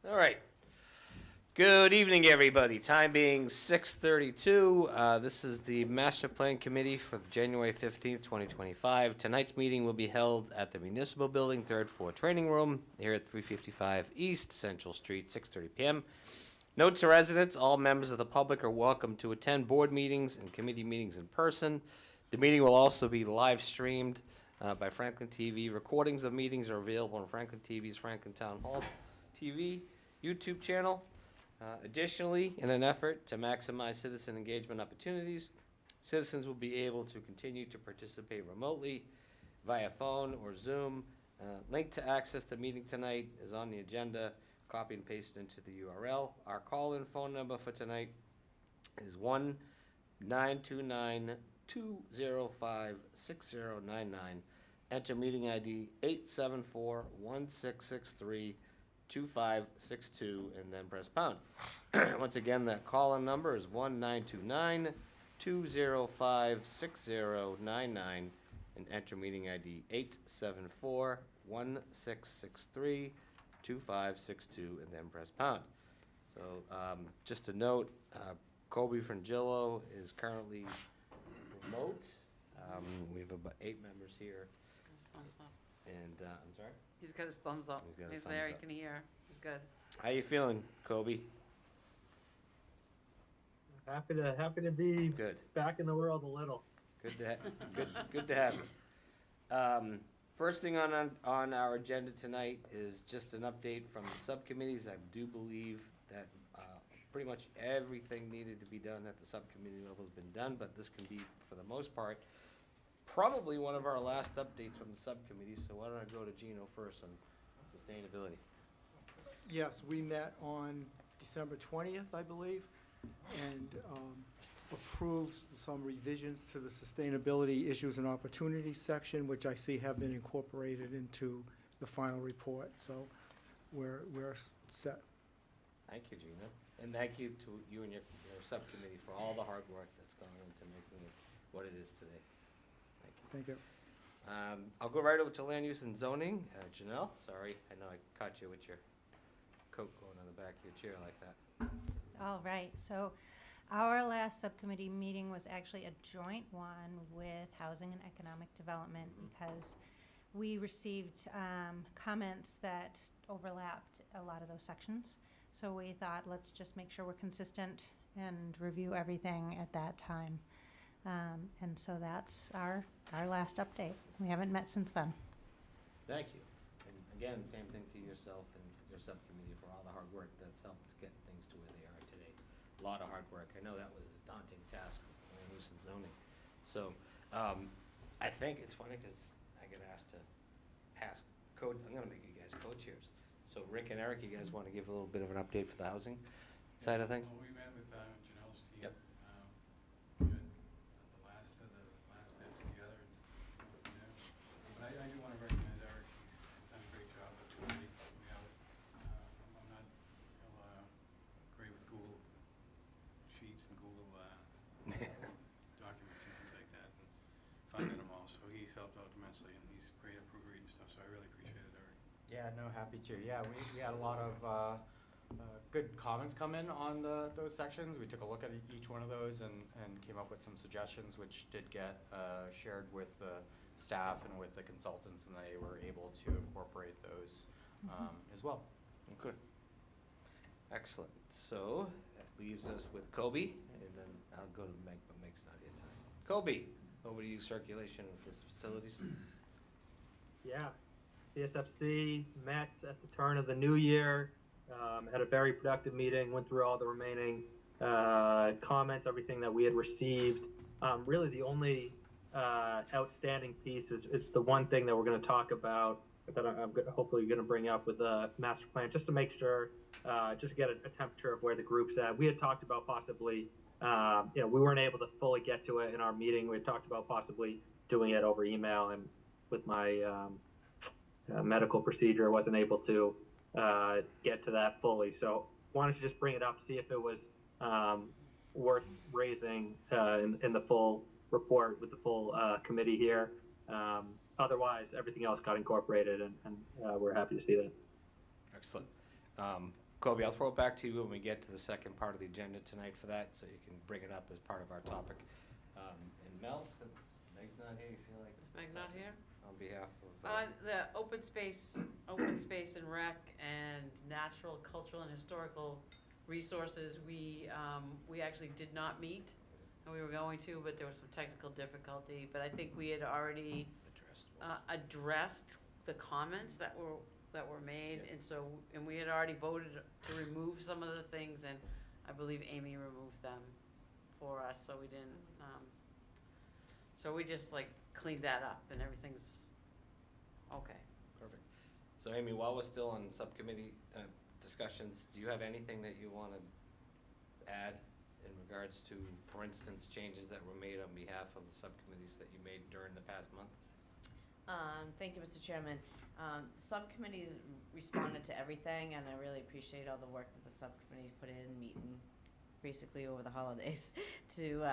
All right. Good evening, everybody. Time being 6:32. This is the Master Plan Committee for January 15th, 2025. Tonight's meeting will be held at the Municipal Building, third floor training room, here at 355 East Central Street, 6:30 p.m. Note to residents, all members of the public are welcome to attend board meetings and committee meetings in person. The meeting will also be live streamed by Franklin TV. Recordings of meetings are available on Franklin TV's Franklin Town Hall TV YouTube channel. Additionally, in an effort to maximize citizen engagement opportunities, citizens will be able to continue to participate remotely via phone or Zoom. Link to access the meeting tonight is on the agenda. Copy and paste into the URL. Our call-in phone number for tonight is 1-929-205-6099. Enter meeting ID 874-1663. 2562 and then press pound. Once again, that call-in number is 1-929-205-6099 and enter meeting ID 874-1663-2562 and then press pound. So just a note, Kobe Frangillo is currently remote. We have about 8 members here. And I'm sorry? He's got his thumbs up. He's there. He can hear. He's good. How you feeling, Kobe? Happy to be Good. back in the world a little. Good to have you. First thing on our agenda tonight is just an update from the subcommittees. I do believe that pretty much everything needed to be done at the subcommittee level has been done, but this can be, for the most part, probably one of our last updates from the subcommittee, so why don't I go to Gino first on sustainability? Yes, we met on December 20th, I believe, and approved some revisions to the sustainability issues and opportunities section, which I see have been incorporated into the final report. So we're set. Thank you, Gino. And thank you to you and your subcommittee for all the hard work that's gone into making it what it is today. Thank you. I'll go right over to land use and zoning. Janelle, sorry, I know I caught you with your coat going on the back of your chair like that. All right, so our last subcommittee meeting was actually a joint one with Housing and Economic Development because we received comments that overlapped a lot of those sections. So we thought, let's just make sure we're consistent and review everything at that time. And so that's our last update. We haven't met since then. Thank you. And again, same thing to yourself and your subcommittee for all the hard work that's helped get things to where they are today. A lot of hard work. I know that was a daunting task for land use and zoning. So I think it's funny because I get asked to pass code. I'm going to make you guys co-chairs. So Rick and Eric, you guys want to give a little bit of an update for the housing side of things? Well, we met with Janelle's team. Yep. We had the last bits together. But I do want to recognize Eric. He's done a great job with the committee. I'm not great with Google Sheets and Google documents and things like that, and finding them all. So he's helped out immensely, and he's great at proofreading stuff. So I really appreciate it, Eric. Yeah, no, happy to. Yeah, we had a lot of good comments come in on those sections. We took a look at each one of those and came up with some suggestions, which did get shared with the staff and with the consultants, and they were able to incorporate those as well. Good. Excellent. So that leaves us with Kobe, and then I'll go to Meg, but Meg's not here tonight. Kobe, over to you, circulation of facilities. Yeah, CSFC met at the turn of the new year, had a very productive meeting, went through all the remaining comments, everything that we had received. Really the only outstanding piece is it's the one thing that we're going to talk about that I'm hopefully going to bring up with the master plan, just to make sure, just get a temperature of where the group's at. We had talked about possibly, we weren't able to fully get to it in our meeting. We had talked about possibly doing it over email, and with my medical procedure, I wasn't able to get to that fully. So wanted to just bring it up, see if it was worth raising in the full report with the full committee here. Otherwise, everything else got incorporated, and we're happy to see that. Excellent. Kobe, I'll throw it back to you when we get to the second part of the agenda tonight for that, so you can bring it up as part of our topic. And Mel, since Meg's not here, you feel like? Is Meg not here? On behalf of. The open space and rec and natural, cultural, and historical resources, we actually did not meet, and we were going to, but there was some technical difficulty. But I think we had already addressed the comments that were made, and we had already voted to remove some of the things, and I believe Amy removed them for us, so we didn't, so we just like cleaned that up, and everything's okay. Perfect. So Amy, while we're still on subcommittee discussions, do you have anything that you want to add in regards to, for instance, changes that were made on behalf of the subcommittees that you made during the past month? Thank you, Mr. Chairman. Subcommittees responded to everything, and I really appreciate all the work that the subcommittees put in, meeting basically over the holidays to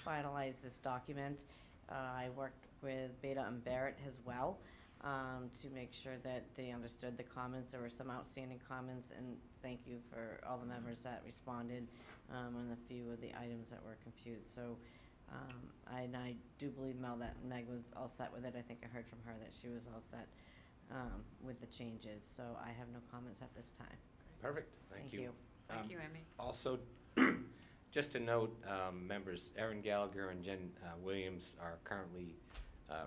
finalize this document. I worked with Beta and Barrett as well to make sure that they understood the comments. There were some outstanding comments, and thank you for all the members that responded on a few of the items that were confused. So I do believe, Mel, that Meg was all set with it. I think I heard from her that she was all set with the changes. So I have no comments at this time. Perfect. Thank you. Thank you, Amy. Also, just to note, members Erin Gallagher and Jen Williams are currently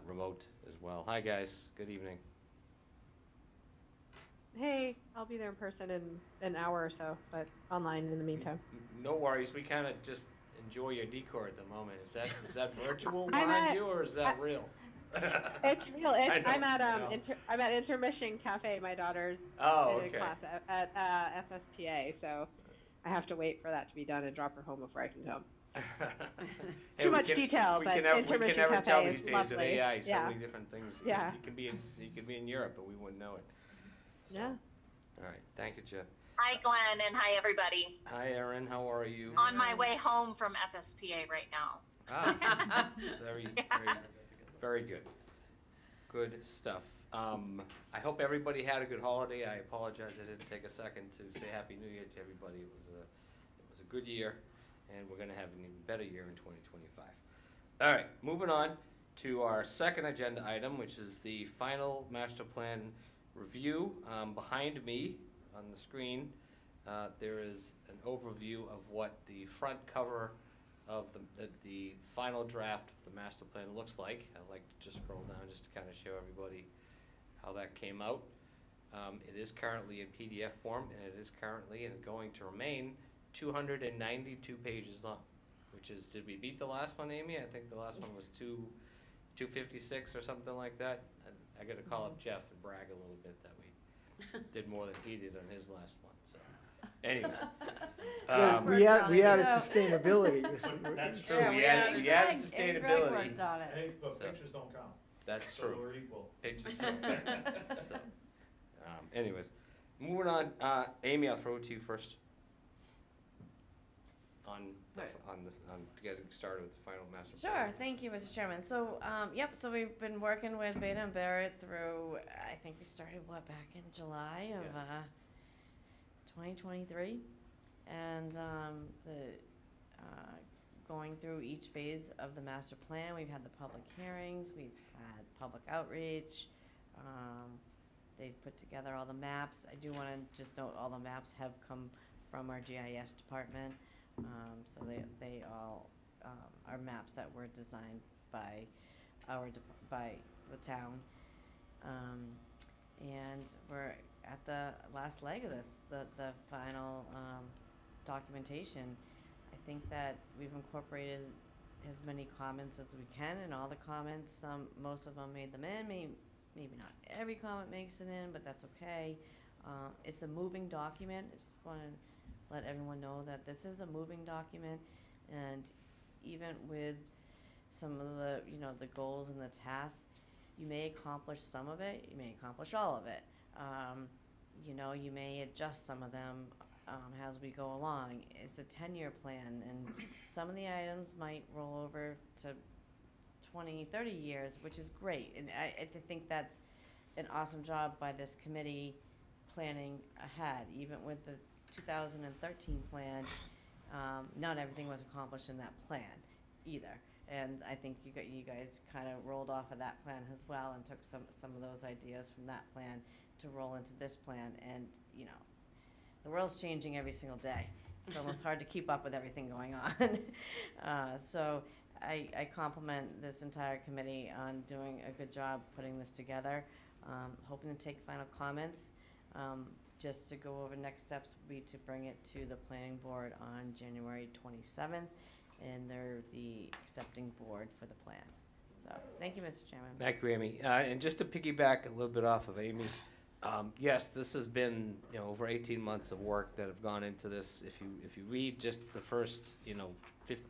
remote as well. Hi, guys. Good evening. Hey, I'll be there in person in an hour or so, but online in the meantime. No worries. We kind of just enjoy your decor at the moment. Is that virtual I'm behind at- you, or is that real? It's real. I know, I'm at I know. I'm at Intermission Cafe. My daughter's Oh, in okay. a class at FSTA, so I have to wait for that to be done and drop her home before I can come. Hey, Too we much can- detail, we but can never, Intermission we can never Cafe tell is these days lovely. with AI so Yeah. many different things. Yeah. You can be in Europe, but we wouldn't know it. So, Yeah. All right. Thank you, Jeff. Hi, Glenn, and hi, everybody. Hi, Erin. How are you? On my way home from FSPA right now. Ah, very, very good. Good stuff. I hope everybody had a good holiday. I apologize I didn't take a second to say Happy New Year to everybody. It was a good year, and we're going to have an even better year in 2025. All right, moving on to our second agenda item, which is the final master plan review. Behind me on the screen, there is an overview of what the front cover of the final draft of the master plan looks like. I'd like to just scroll down just to kind of show everybody how that came out. It is currently in PDF form, and it is currently and going to remain 292 pages long, which is, did we beat the last one, Amy? I think the last one was 256 or something like that. I got to call up Jeff and brag a little bit that we did more than he did on his last one. So, anyways, We added So- sustainability. that's true. Yeah, we we added added- sustainability. worked on it. Hey, but So- pictures don't count. That's So true. we're equal. Pictures don't count. So, anyways, moving on. Amy, I'll throw it to you first. To get started with the final master plan. Sure, thank you, Mr. Chairman. So, so we've been working with Beta and Barrett through, I think we started, back in July of Yes. 2023? And going through each phase of the master plan, we've had the public hearings, we've had public outreach, they've put together all the maps. I do want to just note all the maps have come from our GIS department. So they all are maps that were designed by by the town. And we're at the last leg of this, the final documentation. I think that we've incorporated as many comments as we can, and all the comments, most of them made them in, maybe not every comment makes it in, but that's okay. It's a moving document. I just want to let everyone know that this is a moving document, and even with some of the, the goals and the tasks, you may accomplish some of it, you may accomplish all of it. You may adjust some of them as we go along. It's a 10-year plan, and some of the items might roll over to 20, 30 years, which is great. And I think that's an awesome job by this committee planning ahead, even with the 2013 plan, not everything was accomplished in that plan either. And I think you guys kind of rolled off of that plan as well and took some of those ideas from that plan to roll into this plan. And, you know, the world's changing every single day. It's almost hard to keep up with everything going on. So I compliment this entire committee on doing a good job putting this together. Hoping to take final comments. Just to go over next steps would be to bring it to the planning board on January 27th, and they're the accepting board for the plan. So, thank you, Mr. Chairman. Thank you, Amy. And just to piggyback a little bit off of Amy, yes, this has been, you know, over 18 months of work that have gone into this. If you read just the first, you know,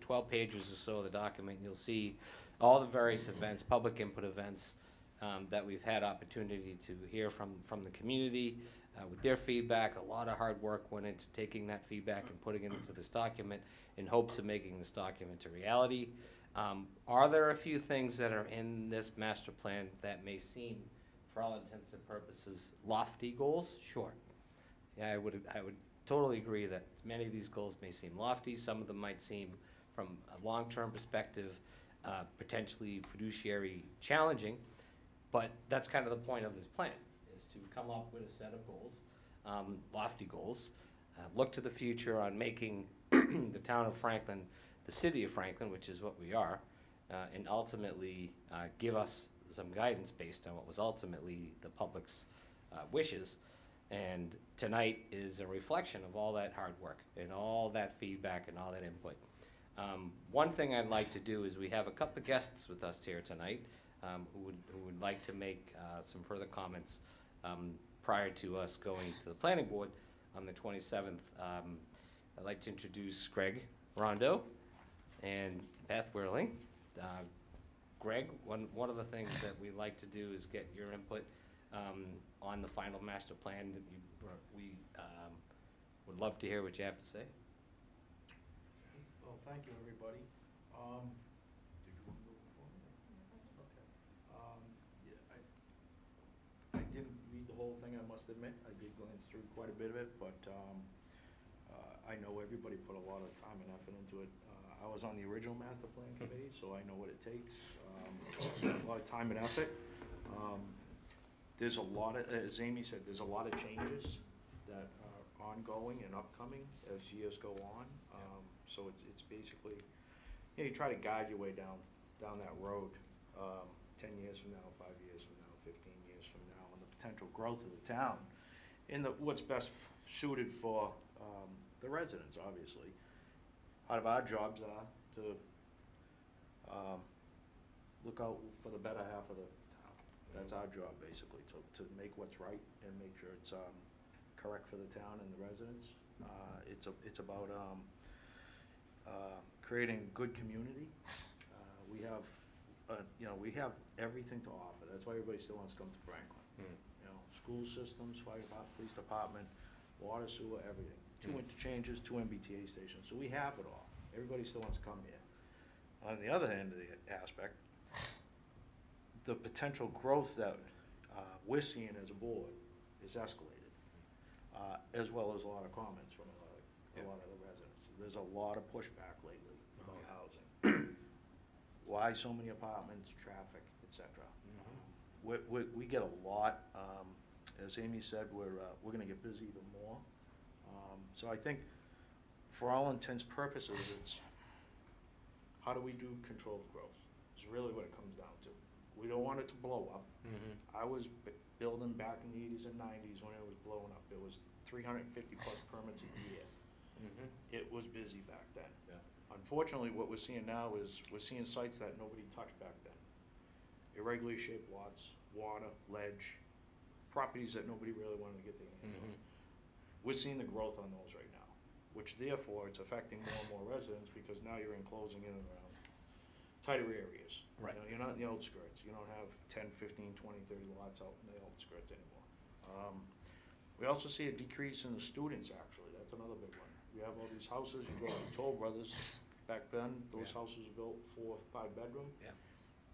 12 pages or so of the document, you'll see all the various events, public input events, that we've had opportunity to hear from the community, with their feedback. A lot of hard work went into taking that feedback and putting it into this document in hopes of making this document a reality. Are there a few things that are in this master plan that may seem, for all intents and purposes, lofty goals? Sure. Yeah, I would totally agree that many of these goals may seem lofty. Some of them might seem, from a long-term perspective, potentially fiduciary challenging. But that's kind of the point of this plan, is to come up with a set of goals, lofty goals, look to the future on making the town of Franklin the city of Franklin, which is what we are, and ultimately give us some guidance based on what was ultimately the public's wishes. And tonight is a reflection of all that hard work and all that feedback and all that input. One thing I'd like to do is we have a couple of guests with us here tonight who would like to make some further comments prior to us going to the planning board on the 27th. I'd like to introduce Greg Rondo and Beth Whirling. Greg, one of the things that we like to do is get your input on the final master plan. We would love to hear what you have to say. Well, thank you, everybody. Did you want to go before me? Okay. Yeah, I didn't read the whole thing, I must admit. I did glance through quite a bit of it, but I know everybody put a lot of time and effort into it. I was on the original master plan committee, so I know what it takes. A lot of time and effort. There's a lot of, as Amy said, there's a lot of changes that are ongoing and upcoming as years go on. So it's basically, you know, you try to guide your way down that road, 10 years from now, 5 years from now, 15 years from now, and the potential growth of the town, and what's best suited for the residents, obviously. Part of our jobs are to look out for the better half of the town. That's our job, basically, to make what's right and make sure it's correct for the town and the residents. It's about creating good community. We have, we have everything to offer. That's why everybody still wants to come to Franklin. You know, school systems, fire department, police department, water, sewer, everything. 2 interchanges, 2 MBTA stations. So we have it all. Everybody still wants to come here. On the other end of the aspect, the potential growth that we're seeing as a board is escalated, as well as a lot of comments from a lot of the residents. There's a lot of pushback lately about housing. Why so many apartments, traffic, etc. We get a lot. As Amy said, we're going to get busy even more. So I think, for all intents and purposes, it's how do we do controlled growth? Is really what it comes down to. We don't want it to blow up. I was building back in the 80s and 90s when it was blowing up. It was 350 plus permits a year. It was busy back then. Yeah. Unfortunately, what we're seeing now is we're seeing sites that nobody touched back then. Irregularly shaped lots, water, ledge, properties that nobody really wanted to get their hands on. We're seeing the growth on those right now, which therefore it's affecting more and more residents because now you're enclosing in and around tighter areas. Right. You know, you're not in the outskirts. You don't have 10, 15, 20, 30 lots out in the outskirts anymore. We also see a decrease in the students, actually. That's another big one. We have all these houses, you go through Toll Brothers, back then, those houses were built 4 or 5 bedroom. Yeah.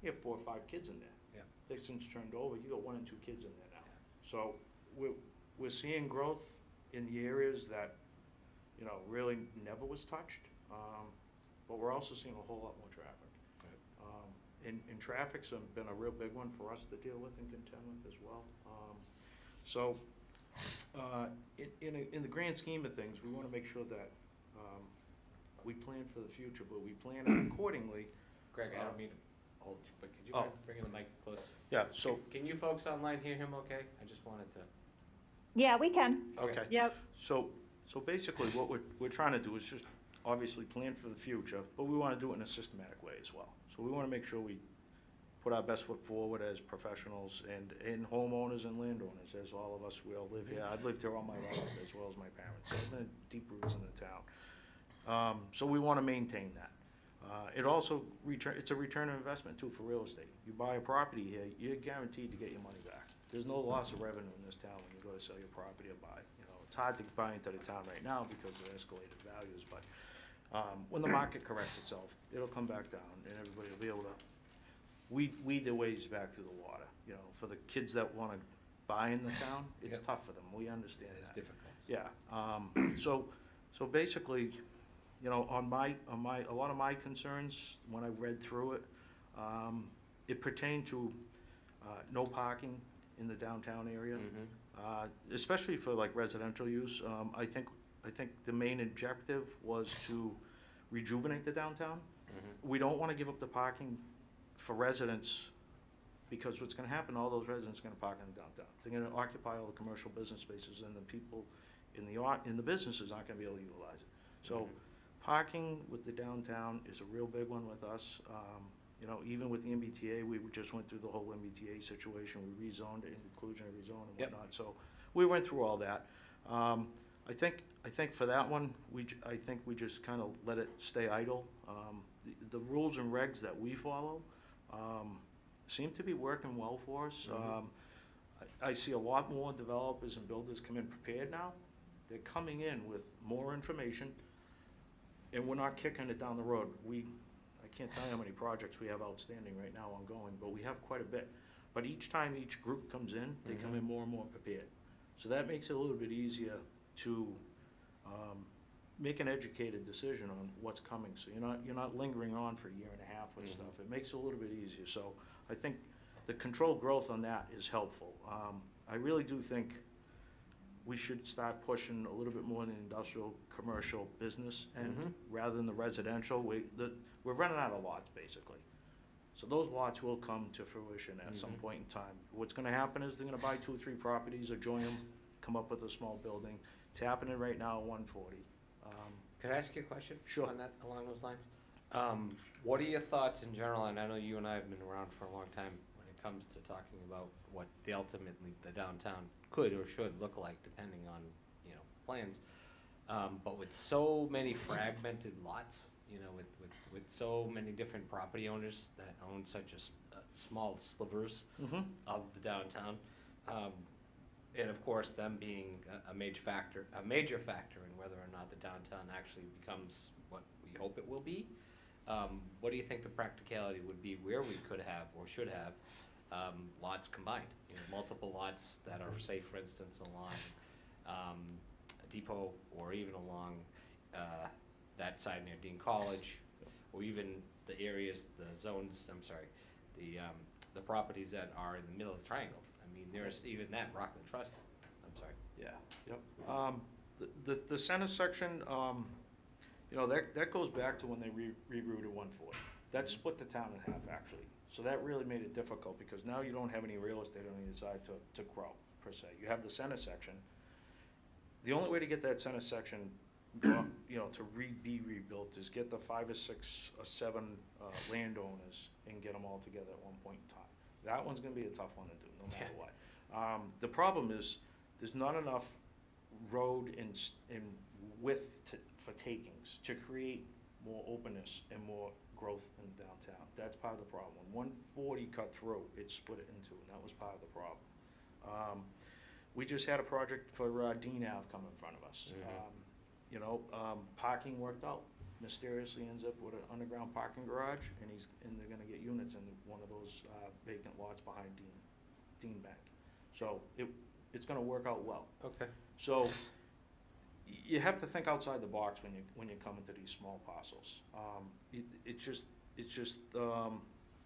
You have 4 or 5 kids in there. Yeah. They've since turned over, you got 1 and 2 kids in there now. So we're seeing growth in the areas that you know, really never was touched. But we're also seeing a whole lot more traffic. And traffic's been a real big one for us to deal with and contend with as well. So, in the grand scheme of things, we want to make sure that we plan for the future, but we plan accordingly. Greg, I don't mean to hold you, but could you Oh. bring the mic close? Yeah, so, Can you folks online hear him okay? I just wanted to. Yeah, we can. okay. Yep. So basically, what we're trying to do is just obviously plan for the future, but we want to do it in a systematic way as well. So we want to make sure we put our best foot forward as professionals and homeowners and landowners, as all of us, we all live here. I've lived here all my life, as well as my parents. So I've been deep roots in the town. So we want to maintain that. It also, it's a return on investment too for real estate. You buy a property here, you're guaranteed to get your money back. There's no loss of revenue in this town when you go to sell your property or buy. You know, it's hard to buy into the town right now because of escalated values, but when the market corrects itself, it'll come back down and everybody will be able to weed their ways back through the water. You know, for the kids that want to buy in the town, it's Yep. tough for them. We understand It's that. difficult. Yeah, so basically, you know, on a lot of my concerns, when I read through it, it pertained to, no parking in the downtown area. Especially for like residential use. I think the main objective was to rejuvenate the downtown. We don't wanna give up the parking for residents, because what's gonna happen, all those residents are gonna park in the downtown. They're gonna occupy all the commercial business spaces, and the people in the businesses aren't gonna be able to utilize it. So, parking with the downtown is a real big one with us. You know, even with the MBTA, we just went through the whole MBTA situation. We rezoned it, inclusionary zone and Yep. whatnot. So, we went through all that. I think for that one, I think we just kind of let it stay idle. The rules and regs that we follow seem to be working well for us. I see a lot more developers and builders come in prepared now. They're coming in with more information, and we're not kicking it down the road. I can't tell you how many projects we have outstanding right now ongoing, but we have quite a bit. But each time each group comes in, they come in more and more prepared. So that makes it a little bit easier to make an educated decision on what's coming. So you're not lingering on for a year and a half with stuff. It makes it a little bit easier. So I think the controlled growth on that is helpful. I really do think we should start pushing a little bit more in the industrial, commercial business end rather than the residential. We're running out of lots, basically. So those lots will come to fruition at some point in time. What's gonna happen is they're gonna buy 2 or 3 properties or join them, come up with a small building. It's happening right now at 140. Could I ask you a question? Sure. On that, along those lines? What are your thoughts in general, and I know you and I have been around for a long time when it comes to talking about what ultimately the downtown could or should look like, depending on, you know, plans. But with so many fragmented lots, you know, with so many different property owners that own such small slivers of the downtown, and of course, them being a major factor in whether or not the downtown actually becomes what we hope it will be. What do you think the practicality would be where we could have or should have lots combined? You know, multiple lots that are, say, for instance, along Depot or even along that side near Dean College, or even the areas, the zones. I'm sorry, the properties that are in the middle of the triangle. I mean, there's even that, Rockland Trust. I'm sorry. Yeah, yep. The center section, you know, that goes back to when they rerouted 140. That split the town in half, actually. So that really made it difficult, because now you don't have any real estate on either side to grow, per se. You have the center section. The only way to get that center section, you know, to be rebuilt is get the 5 or 6 or 7 landowners and get them all together at one point in time. That one's gonna be a tough one to do, no matter what. The problem is, there's not enough road and width for takings to create more openness and more growth in downtown. That's part of the problem. When 140 cut through, it split it in two, and that was part of the problem. We just had a project for Dean Ave come in front of us. You know, parking worked out. Mysteriously ends up with an underground parking garage, and they're gonna get units in one of those vacant lots behind Dean Bank. So it's gonna work out well. Okay. So you have to think outside the box when you come into these small parcels.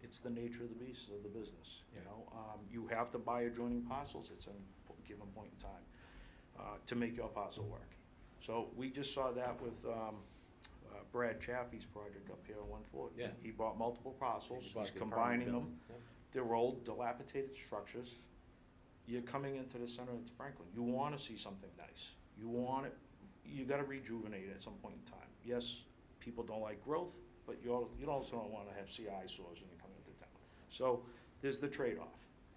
It's the nature of the beast of the business, you know? You have to buy adjoining parcels at some given point in time to make your parcel work. So we just saw that with Brad Chaffee's project up here on 140. Yeah. He bought multiple parcels, He bought he's the combining apartment them. building, They're old, dilapidated structures. You're coming into the center of Franklin. You want to see something nice. You want it. You got to rejuvenate it at some point in time. Yes, people don't like growth, but you also don't want to have CI eyesores when you come into town. So there's the trade-off.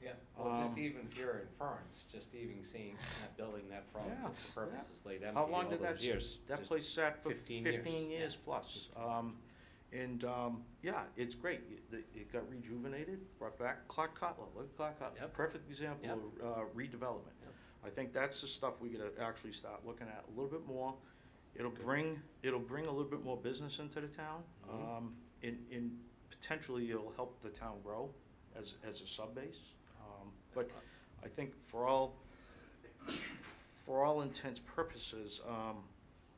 Yeah, well, just even if you're in Ferns, just even seeing that building that for all Yeah, intents and purposes laid empty How all long did those years. that just place sat for 15 15 years. years Yeah. plus? Yeah, it's great. It got rejuvenated, brought back Clark Cutler. Look at Clark Cutler. Yep. Perfect example Yep. of redevelopment. Yep. I think that's the stuff we gotta actually start looking at a little bit more. It'll bring a little bit more business into the town. Mhm. And potentially it'll help the town grow as a sub-base. But I think for all intents purposes,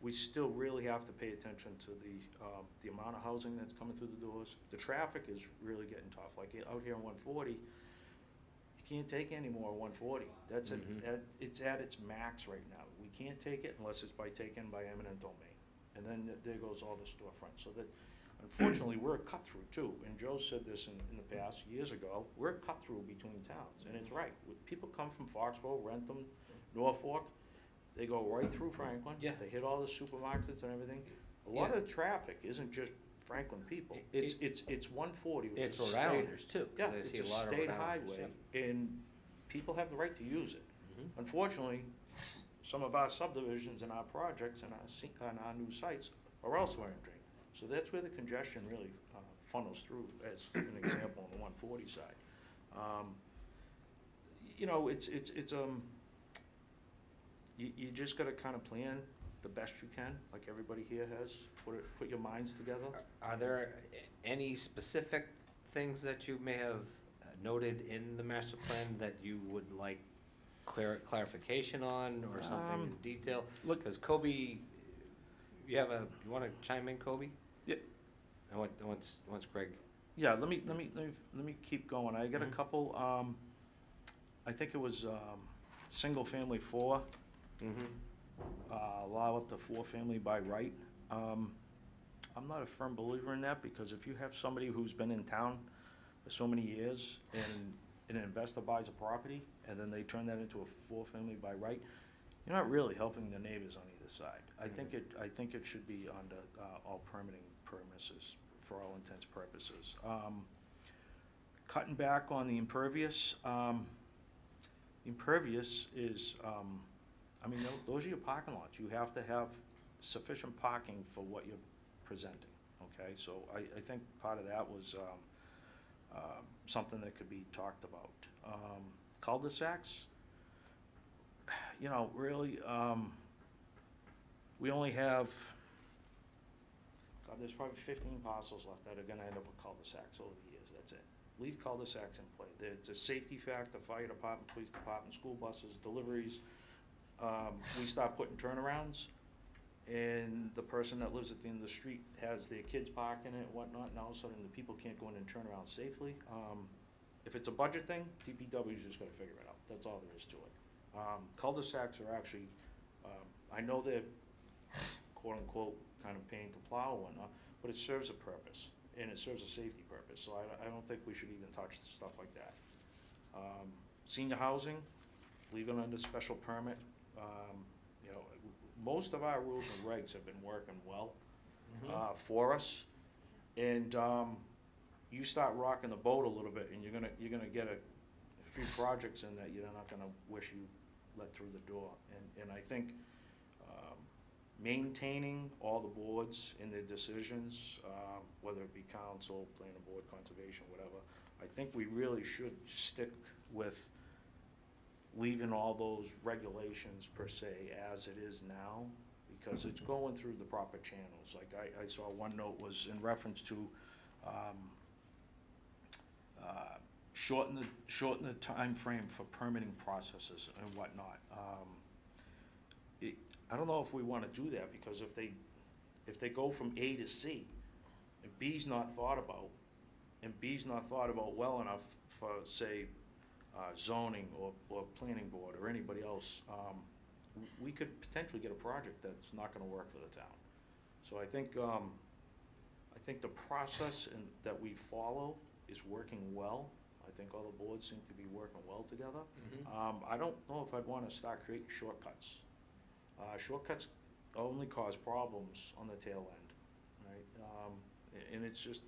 we still really have to pay attention to the amount of housing that's coming through the doors. The traffic is really getting tough, like out here on 140, you can't take any more 140. That's it's at its max right now. We can't take it unless it's taken by eminent domain. And then there goes all the storefronts. So that, unfortunately, we're a cut-through too. And Joe said this in the past, years ago, we're a cut-through between towns, and it's right. People come from Foxborough, Rentham, Norfolk, they go right through Franklin. Yeah. They hit all the supermarkets and everything. A lot Yeah. of the traffic isn't just Franklin people. It- It's 140. which It's is a Rhode state- Islanders too, Yeah, because I it's see a a lot of state Rhode Islanders. highway, and people have the right to use it. Mhm. Unfortunately, some of our subdivisions and our projects and our new sites are also entering. So that's where the congestion really funnels through, as an example, on the 140 side. You know, you just gotta kind of plan the best you can, like everybody here has. Put your minds together. Are there any specific things that you may have noted in the master plan that you would like clarification on, or something in detail? look- Because Kobe, you want to chime in, Kobe? Yeah. And once Greg. Yeah, let me keep going. I got a Mhm. couple, I think it was, single family 4, allow up to 4 family by right. I'm not a firm believer in that, because if you have somebody who's been in town for so many years and an investor buys a property and then they turn that into a 4 family by right, you're not really helping the neighbors on either side. I think it should be under all permitting premises for all intents purposes. Cutting back on the impervious, impervious is, I mean, those are your parking lots. You have to have sufficient parking for what you're presenting, okay? So I think part of that was something that could be talked about. Cul-de-sacs, you know, really, we only have, God, there's probably 15 parcels left that are gonna end up with cul-de-sacs over the years, that's it. Leave cul-de-sacs in play. It's a safety factor, fire department, police department, school buses, deliveries. We start putting turnarounds, and the person that lives at the end of the street has their kids parking it and whatnot, and all of a sudden the people can't go in and turn around safely. If it's a budget thing, DPW's just gotta figure it out, that's all there is to it. Cul-de-sacs are actually, I know they're quote-unquote kind of paying to plow and whatnot, but it serves a purpose, and it serves a safety purpose, so I don't think we should even touch stuff like that. Senior housing, leave it under special permit. You know, most of our rules and regs have been working well for us, and you start rocking the boat a little bit, and you're gonna get a few projects in that you're not gonna wish you let through the door. And I think maintaining all the boards in their decisions, whether it be council, planning board, conservation, whatever, I think we really should stick with leaving all those regulations per se as it is now, because it's going through the proper channels. Like I saw one note was in reference to shorten the time frame for permitting processes and whatnot. I don't know if we wanna do that, because if they go from A to C, and B's not thought about, and B's not thought about well enough for, say, zoning or planning board or anybody else, we could potentially get a project that's not gonna work for the town. So I think the process that we follow is working well. I think all the boards seem to be working well together. I don't know if I'd wanna start creating shortcuts. Shortcuts only cause problems on the tail end, right? And it's just,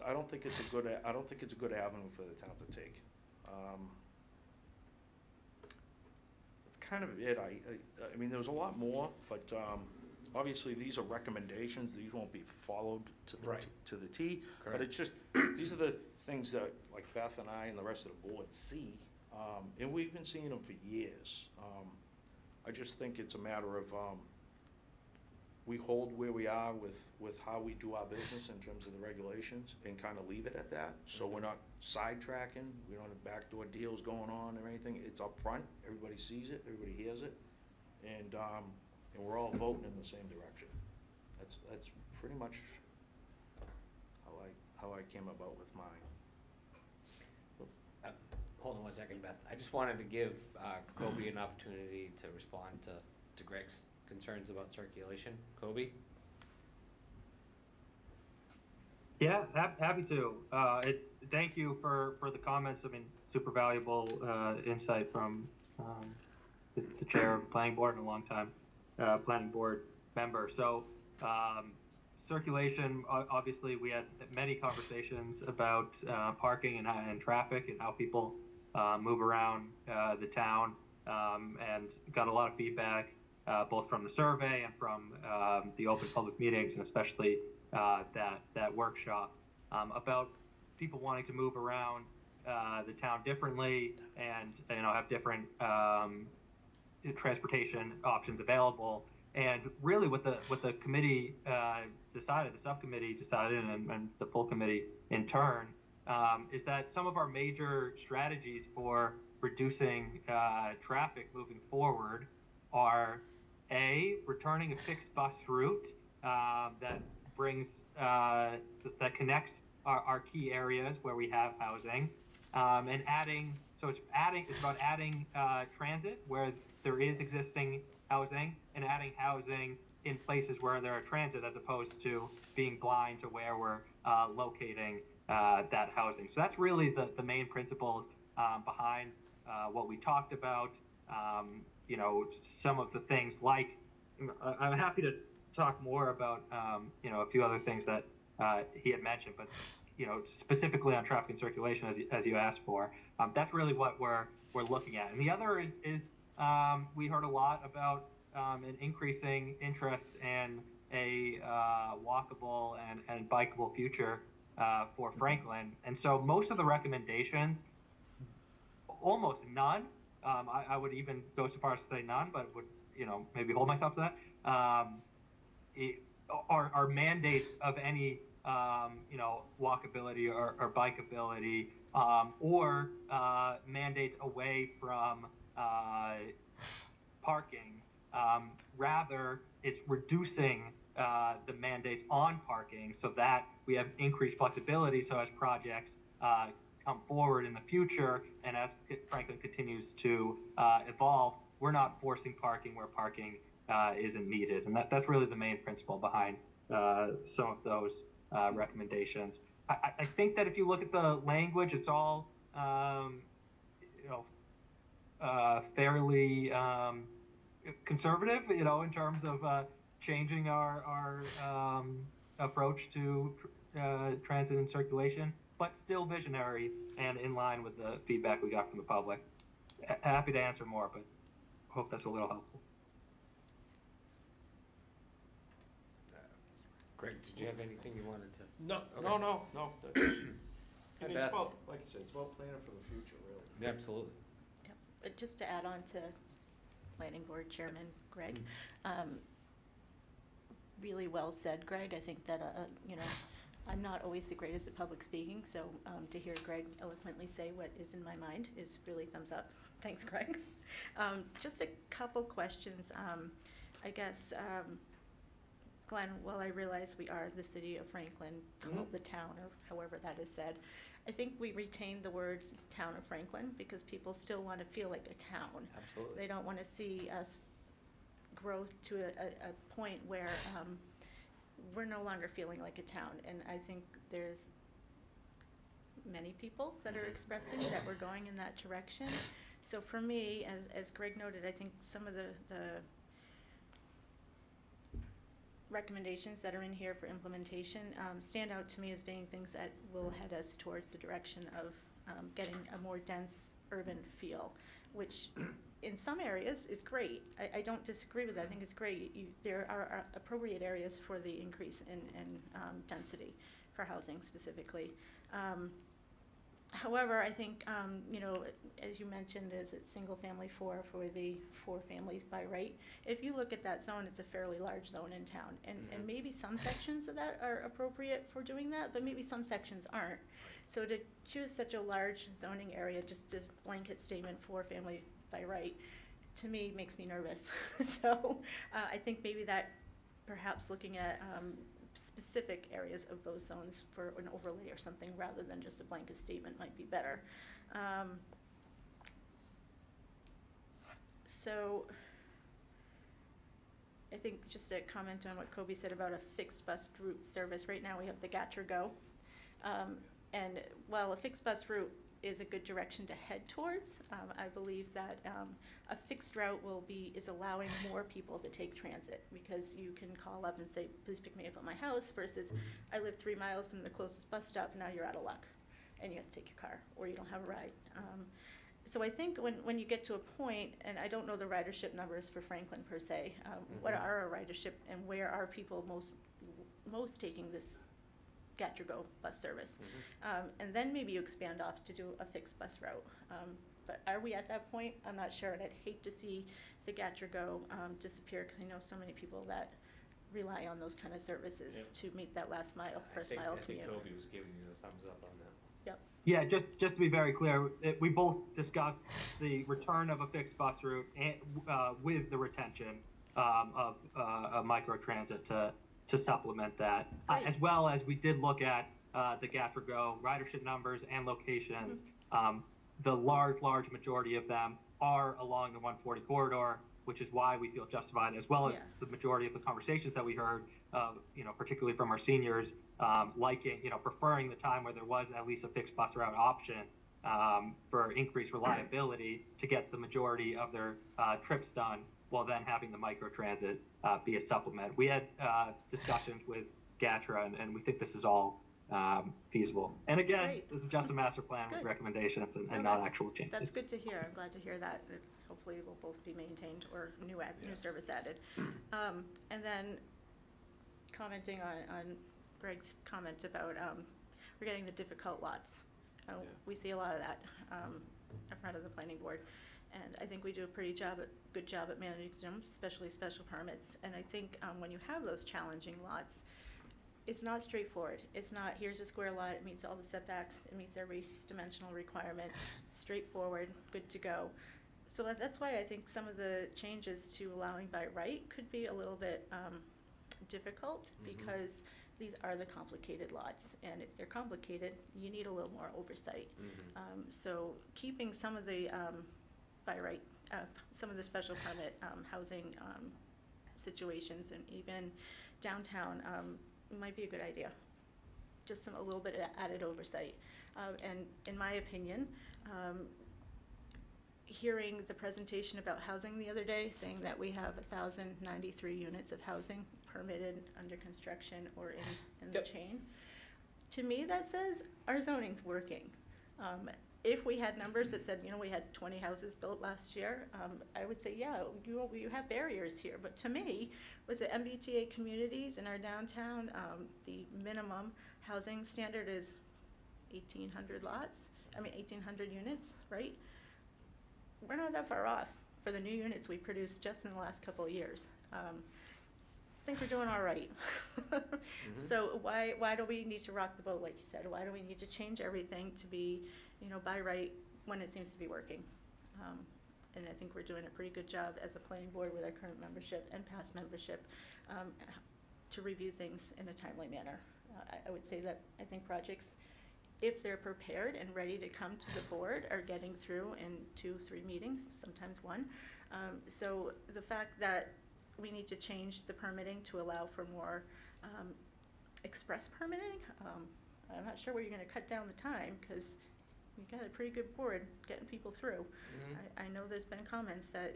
I don't think it's a good avenue for the town to take. That's kind of it. I mean, there was a lot more, but, obviously, these are recommendations. These won't be followed to the, Right. to the T. But Correct. it's just, these are the things that, like Beth and I and the rest of the board see, and we've been seeing them for years. I just think it's a matter of, we hold where we are with how we do our business in terms of the regulations and kind of leave it at that. So we're not sidetracking, we don't have backdoor deals going on or anything. It's up front, everybody sees it, everybody hears it, and we're all voting in the same direction. That's pretty much how I came about with mine. Hold on one second, Beth. I just wanted to give Kobe an opportunity to respond to Greg's concerns about circulation. Kobe? Yeah, happy to. Thank you for the comments. I mean, super valuable insight from the chair of the planning board and a long time planning board member. So circulation, obviously we had many conversations about parking and traffic and how people move around the town, and got a lot of feedback both from the survey and from the open public meetings, and especially that workshop about people wanting to move around the town differently and have different transportation options available. And really what the committee decided, the subcommittee decided, and the full committee in turn, is that some of our major strategies for reducing traffic moving forward are A, returning a fixed bus route that brings that connects our key areas where we have housing, and adding. So it's about adding transit where there is existing housing, and adding housing in places where there are transit, as opposed to being blind to where we're locating that housing. So that's really the main principles behind what we talked about. Some of the things like, I'm happy to talk more about a few other things that he had mentioned, but specifically on traffic and circulation, as you asked for, that's really what we're looking at. And the other is we heard a lot about an increasing interest in a walkable and bikeable future for Franklin. And so most of the recommendations, almost none, I would even go so far as to say none, but would maybe hold myself to that, are mandates of any walkability or bikeability, or mandates away from parking. Rather, it's reducing the mandates on parking so that we have increased flexibility. So as projects come forward in the future, and as Franklin continues to evolve, we're not forcing parking where parking isn't needed. And that's really the main principle behind some of those recommendations. I think that if you look at the language, it's all fairly conservative, in terms of changing our approach to transit and circulation, but still visionary and in line with the feedback we got from the public. Happy to answer more, but hope that's a little helpful. Greg, did you have anything you wanted to? No. Okay. I mean, Beth? it's about, like I said, it's about planning for the future, really. Yeah, absolutely. Just to add on to Planning Board Chairman Greg, really well said, Greg. I think that I'm not always the greatest at public speaking, so to hear Greg eloquently say what is in my mind is really thumbs up. Thanks, Greg. Just a couple questions. I guess, Glenn, while I realize we are the city of Franklin, called the town, or however that is said, I think we retain the words town of Franklin because people still want to feel like a town. Absolutely. They don't want to see us grow to a point where we're no longer feeling like a town. And I think there's many people that are expressing that we're going in that direction. So for me, as Greg noted, I think some of the recommendations that are in here for implementation stand out to me as being things that will head us towards the direction of getting a more dense urban feel, which in some areas is great. I don't disagree with that. I think it's great. There are appropriate areas for the increase in density for housing specifically. However, I think, you know, as you mentioned, is it single family for the 4 families by right? If you look at that zone, it's a fairly large zone in town. And maybe some sections of that are appropriate for doing that, but maybe some sections aren't. So to choose such a large zoning area, just as blanket statement for family by right, to me makes me nervous. So I think maybe that perhaps looking at specific areas of those zones for an overlay or something rather than just a blanket statement might be better. So I think just a comment on what Kobe said about a fixed bus route service. Right now we have the Gatra Go. And while a fixed bus route is a good direction to head towards, I believe that a fixed route is allowing more people to take transit because you can call up and say, please pick me up at my house versus I live 3 miles from the closest bus stop, now you're out of luck and you have to take your car or you don't have a ride. So I think when you get to a point, and I don't know the ridership numbers for Franklin per se, what are our ridership and where are people most taking this Gatra Go bus service? And then maybe you expand off to do a fixed bus route. But are we at that point? I'm not sure, and I'd hate to see the Gatra Go disappear because I know so many people that rely on those kind of services to meet that last mile, first mile commute. I think Kobe was giving you the thumbs up on that. Yep. Yeah, just to be very clear, we both discussed the return of a fixed bus route and, with the retention of a microtransit to supplement that, as well as we did look at the Gatra Go ridership numbers and locations. The large majority of them are along the 140 corridor, which is why we feel justified, as well as the majority of the conversations that we heard, you know, particularly from our seniors, liking, you know, preferring the time where there was at least a fixed bus route option for increased reliability to get the majority of their trips done, while then having the microtransit be a supplement. We had discussions with Gatra, and we think this is all feasible. And again, this is just a master plan with recommendations and not actual changes. That's good to hear. I'm glad to hear that. Hopefully it will both be maintained or new service added. And then commenting on Greg's comment about we're getting the difficult lots. We see a lot of that in front of the planning board. And I think we do a pretty good job at managing them, especially special permits. And I think when you have those challenging lots, it's not straightforward. It's not, here's a square lot, it meets all the setbacks, it meets every dimensional requirement, straightforward, good to go. So that's why I think some of the changes to allowing by right could be a little bit difficult because these are the complicated lots. And if they're complicated, you need a little more oversight. So keeping some of the by right, some of the special permit housing situations and even downtown might be a good idea. Just a little bit of added oversight. And in my opinion, hearing the presentation about housing the other day, saying that we have 1,093 units of housing permitted, under construction, or in the chain, to me that says our zoning's working. If we had numbers that said, you know, we had 20 houses built last year, I would say, yeah, you have barriers here. But to me, was it MBTA communities in our downtown, the minimum housing standard is 1,800 lots, 1,800 units, right? We're not that far off for the new units we produced just in the last couple of years. think we're doing all right. So why do we need to rock the boat, like you said? Why do we need to change everything to be, by right when it seems to be working? And I think we're doing a pretty good job as a planning board with our current membership and past membership to review things in a timely manner. I would say that I think projects, if they're prepared and ready to come to the board, are getting through in 2-3 meetings, sometimes 1. So the fact that we need to change the permitting to allow for more express permitting, I'm not sure where you're going to cut down the time, because you've got a pretty good board getting people through. I know there's been comments that,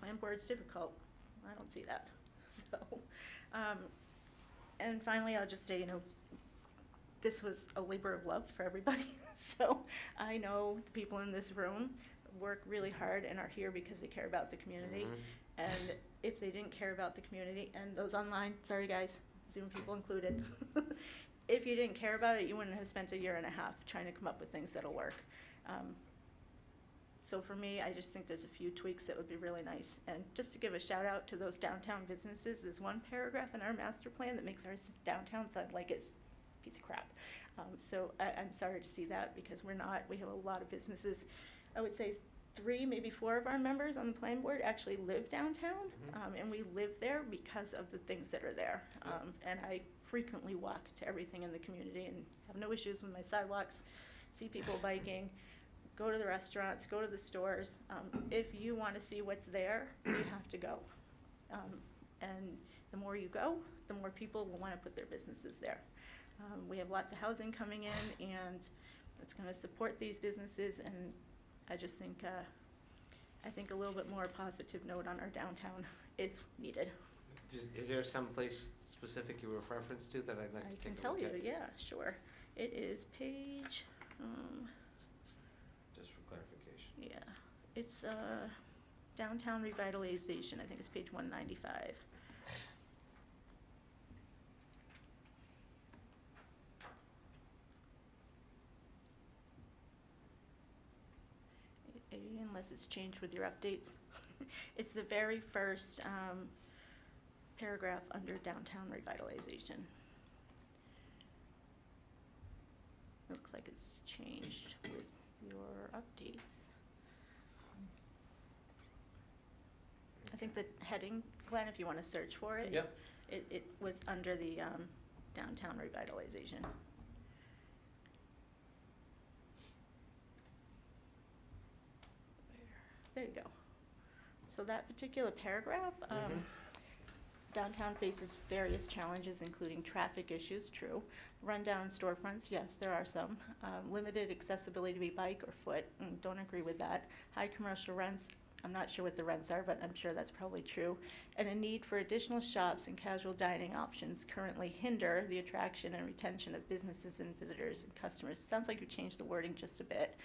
plan board's difficult. I don't see that. So, and finally, I'll just say, this was a labor of love for everybody. So I know the people in this room work really hard and are here because they care about the community. And if they didn't care about the community, and those online, sorry guys, Zoom people included, if you didn't care about it, you wouldn't have spent a year and a half trying to come up with things that'll work. So for me, I just think there's a few tweaks that would be really nice. And just to give a shout out to those downtown businesses, there's one paragraph in our master plan that makes our downtown sound like it's a piece of crap. So I'm sorry to see that, because we have a lot of businesses. I would say 3, maybe 4 of our members on the planning board actually live downtown, and we live there because of the things that are there. And I frequently walk to everything in the community and have no issues with my sidewalks, see people biking, go to the restaurants, go to the stores. If you want to see what's there, you have to go. And the more you go, the more people will want to put their businesses there. We have lots of housing coming in, and it's going to support these businesses, and I just think, I think a little bit more positive note on our downtown is needed. Is there some place specific you were reference to that I'd like to take a look at? I can tell you, yeah, sure. It is page, just for clarification. yeah, it's downtown revitalization. I think it's page 195. Unless it's changed with your updates. It's the very first paragraph under downtown revitalization. Looks like it's changed with your updates. I think the heading, Glenn, if you want to search for it, Yep. it was under the downtown revitalization. There you go. So that particular paragraph, downtown faces various challenges, including traffic issues, true. Rundown storefronts, yes, there are some. Limited accessibility to bike or foot, don't agree with that. High commercial rents, I'm not sure what the rents are, but I'm sure that's probably true. And a need for additional shops and casual dining options currently hinder the attraction and retention of businesses and visitors and customers. Sounds like you changed the wording just a bit.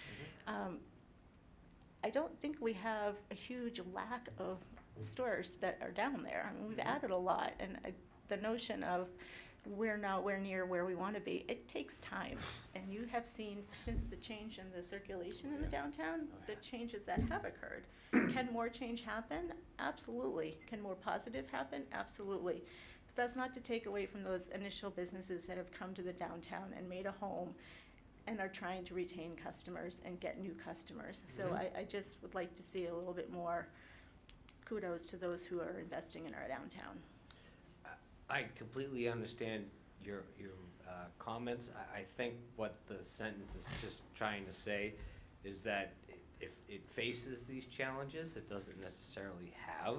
I don't think we have a huge lack of stores that are down there. I mean, we've added a lot, and the notion of we're nowhere near where we want to be, it takes time. And you have seen, since the change in the circulation in the downtown, the changes that have occurred. Can more change happen? Absolutely. Can more positive happen? Absolutely. But that's not to take away from those initial businesses that have come to the downtown and made a home and are trying to retain customers and get new customers. So I just would like to see a little bit more kudos to those who are investing in our downtown. I completely understand your comments. I think what the sentence is just trying to say is that if it faces these challenges, it doesn't necessarily have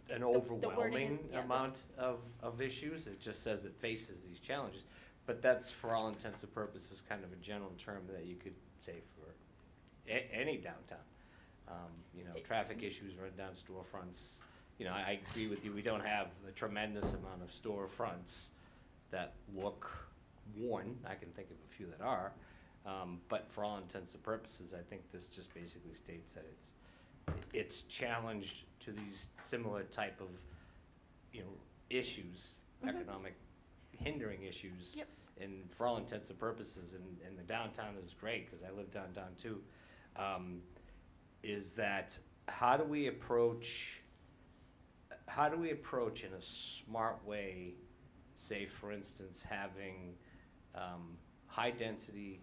an overwhelming amount of issues. It just says it faces these challenges. But that's, for all intents and purposes, kind of a general term that you could say for any downtown. Traffic issues, run down storefronts. I agree with you. We don't have a tremendous amount of storefronts that look worn. I can think of a few that are. But for all intents and purposes, I think this just basically states that it's challenged to these similar type of, issues, economic hindering issues. Yep. And for all intents and purposes, and the downtown is great, because I live downtown too, is that how do we approach how do we approach in a smart way, say, for instance, having high-density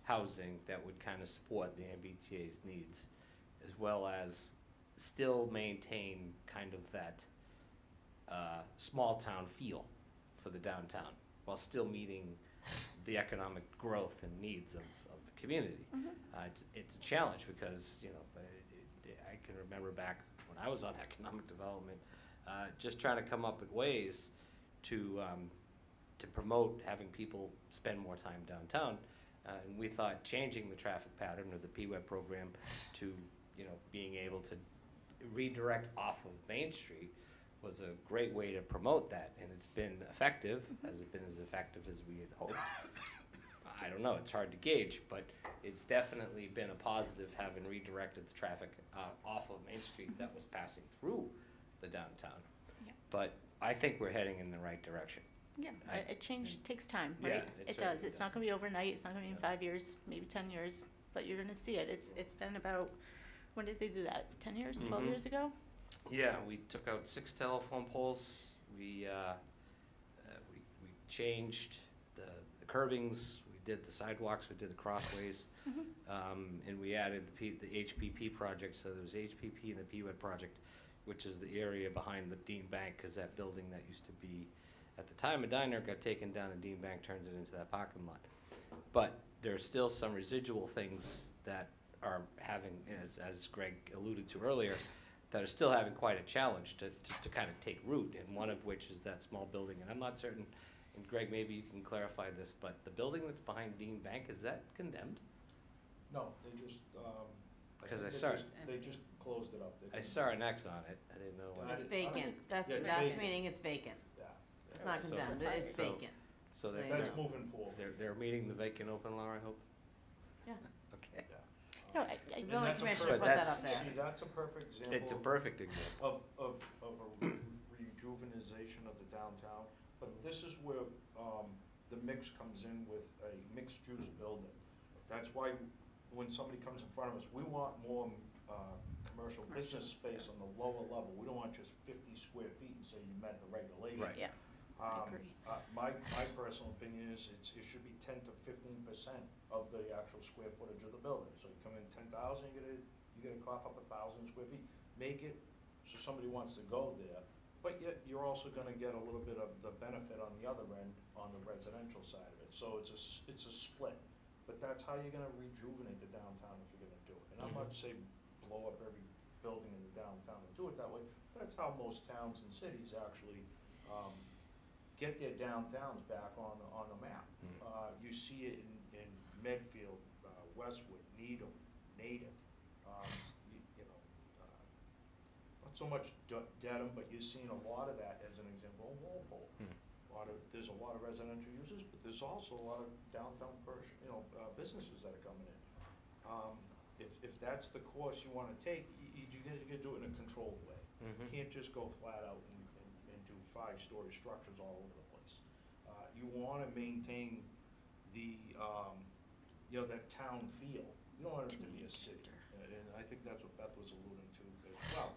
housing that would kind of support the MBTA's needs, as well as still maintain kind of that small-town feel for the downtown, while still meeting the economic growth and needs of the community. It's a challenge because, you know, I can remember back when I was on economic development, just trying to come up with ways to promote having people spend more time downtown. And we thought changing the traffic pattern of the PWEB program to, you know, being able to redirect off of Main Street was a great way to promote that, and it's been effective. Has it been as effective as we had hoped? I don't know, it's hard to gauge, but it's definitely been a positive having redirected the traffic off of Main Street that was passing through the downtown. Yeah. But I think we're heading in the right direction. Yeah, a change takes time, Yeah, right? it It certainly does. It's does. not gonna be overnight. It's not gonna be in 5 years, maybe 10 years, but you're gonna see it. It's been about, when did they do that? 10 years, 12 Mhm. years ago? Yeah, we took out 6 telephone poles. We changed the curbings. We did the sidewalks. We did the crossways, and we added the HPP project. So there was HPP and the PWED project, which is the area behind the Dean Bank, because that building that used to be, at the time, a diner got taken down, and Dean Bank turned it into that parking lot. But there's still some residual things that are having, as Greg alluded to earlier, that are still having quite a challenge to kind of take root, and one of which is that small building. And I'm not certain, and Greg, maybe you can clarify this, but the building that's behind Dean Bank, is that condemned? No, they just, Because I think saw they it. just- They just closed it up. They I didn't- saw an X on it. I didn't know what. It's I vacant. That's, Yeah, it's that's vacant. meaning it's vacant. Yeah. It's not So- condemned, it's so- vacant. So There you they're, That's moving forward. they're meeting the vacant open law, I hope? Yeah. Okay. No, The And building that's a commissioner But put that that's- up there. See, that's a perfect example. It's a perfect example. of a rejuvenization of the downtown. But this is where, the mix comes in with a mixed-use building. That's why when somebody comes in front of us, we want more, commercial business space on the lower level. We don't want just 50 square feet and say you met the regulation. Right. Yeah, I agree. My personal opinion is it should be 10 to 15% of the actual square footage of the building. So you come in 10,000, you gotta cough up 1,000 square feet. Make it so somebody wants to go there, but yet you're also gonna get a little bit of the benefit on the other end, on the residential side of it. So it's a split, but that's how you're gonna rejuvenate the downtown if you're gonna do it. And I'm not saying blow up every building in the downtown and do it that way. That's how most towns and cities actually, get their downtowns back on the map. You see it in Medfield, Westwood, Needham, Natick, not so much Dedham, but you're seeing a lot of that as an example in Walpole. There's a lot of residential uses, but there's also a lot of downtown businesses that are coming in. If that's the course you wanna take, you gotta do it in a controlled way. You can't just go flat out and do 5-story structures all over the place. You wanna maintain the, that town feel. You don't want it to be a city, and I think that's what Beth was alluding to as well.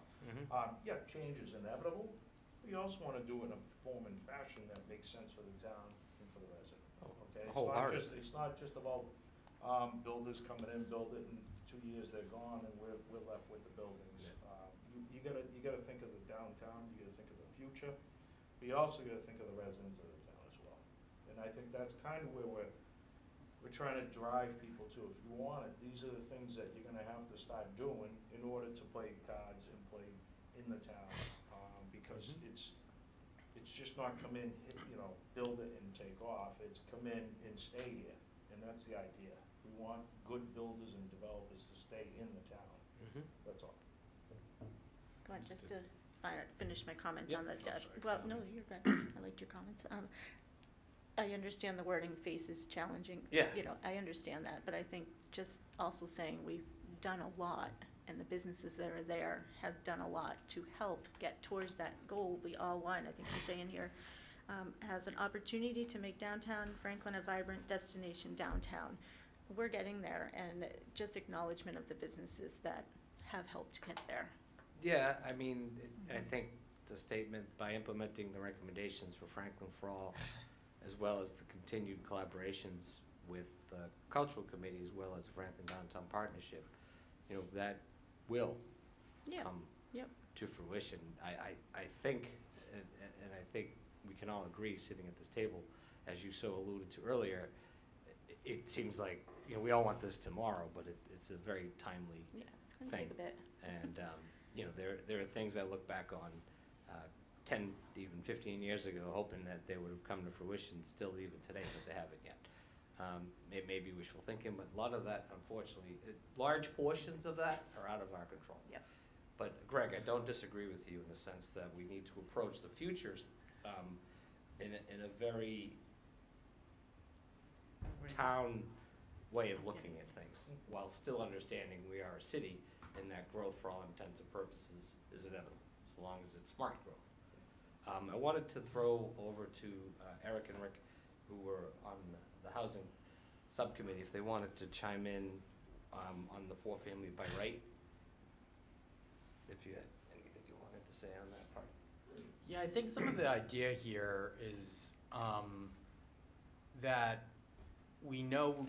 Yeah, change is inevitable, but you also wanna do it in a form and fashion that makes sense for the town and for the resident, okay? Wholeheartedly. It's not just about, builders coming in, build it, and 2 years they're gone, and we're left with the buildings. You gotta think of the downtown, you gotta think of the future, but you also gotta think of the residents of the town as well. And I think that's kind of where we're trying to drive people to. If you want it, these are the things that you're gonna have to start doing in order to play cards and play in the town, because it's just not come in, build it and take off, it's come in and stay here, and that's the idea. We want good builders and developers to stay in the town, that's all. Glenn, just to finish my comment Yep. on the, Oh, sorry, well, no, comments. you're good. I liked your comments. I understand the wording face is challenging. Yeah. I understand that, but I think just also saying we've done a lot, and the businesses that are there have done a lot to help get towards that goal we all want. I think you say in here, has an opportunity to make downtown Franklin a vibrant destination downtown. We're getting there, and just acknowledgement of the businesses that have helped get there. Yeah, I mean, I think the statement, by implementing the recommendations for Franklin for All, as well as the continued collaborations with cultural committee as well as Franklin Downtown Partnership, you know, that will Yeah. come Yep. to fruition. I think, and I think we can all agree, sitting at this table, as you so alluded to earlier, it seems like, you know, we all want this tomorrow, but it's a very timely Yeah, it's gonna thing. take a bit. And, you know, there are things I look back on 10, even 15 years ago, hoping that they would have come to fruition still even today, but they haven't yet. It may be wishful thinking, but a lot of that, unfortunately, large portions of that are out of our control. Yep. But Greg, I don't disagree with you in the sense that we need to approach the futures in a very town way of looking at things, while still understanding we are a city and that growth for all intents and purposes is inevitable, as long as it's smart growth. I wanted to throw over to Eric and Rick, who were on the housing subcommittee, if they wanted to chime in on the four-family by right, if you had anything you wanted to say on that part. Yeah, I think some of the idea here is that we know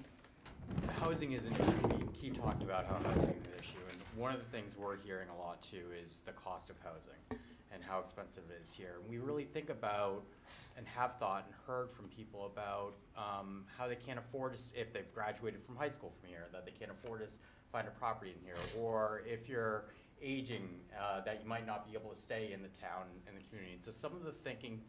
housing is an issue. We keep talking about how housing is an issue, and one of the things we're hearing a lot too is the cost of housing and how expensive it is here. And we really think about and have thought and heard from people about how they can't afford to, if they've graduated from high school from here, that they can't afford to find a property in here, or if you're aging, that you might not be able to stay in the town and the community. And so some of the thinking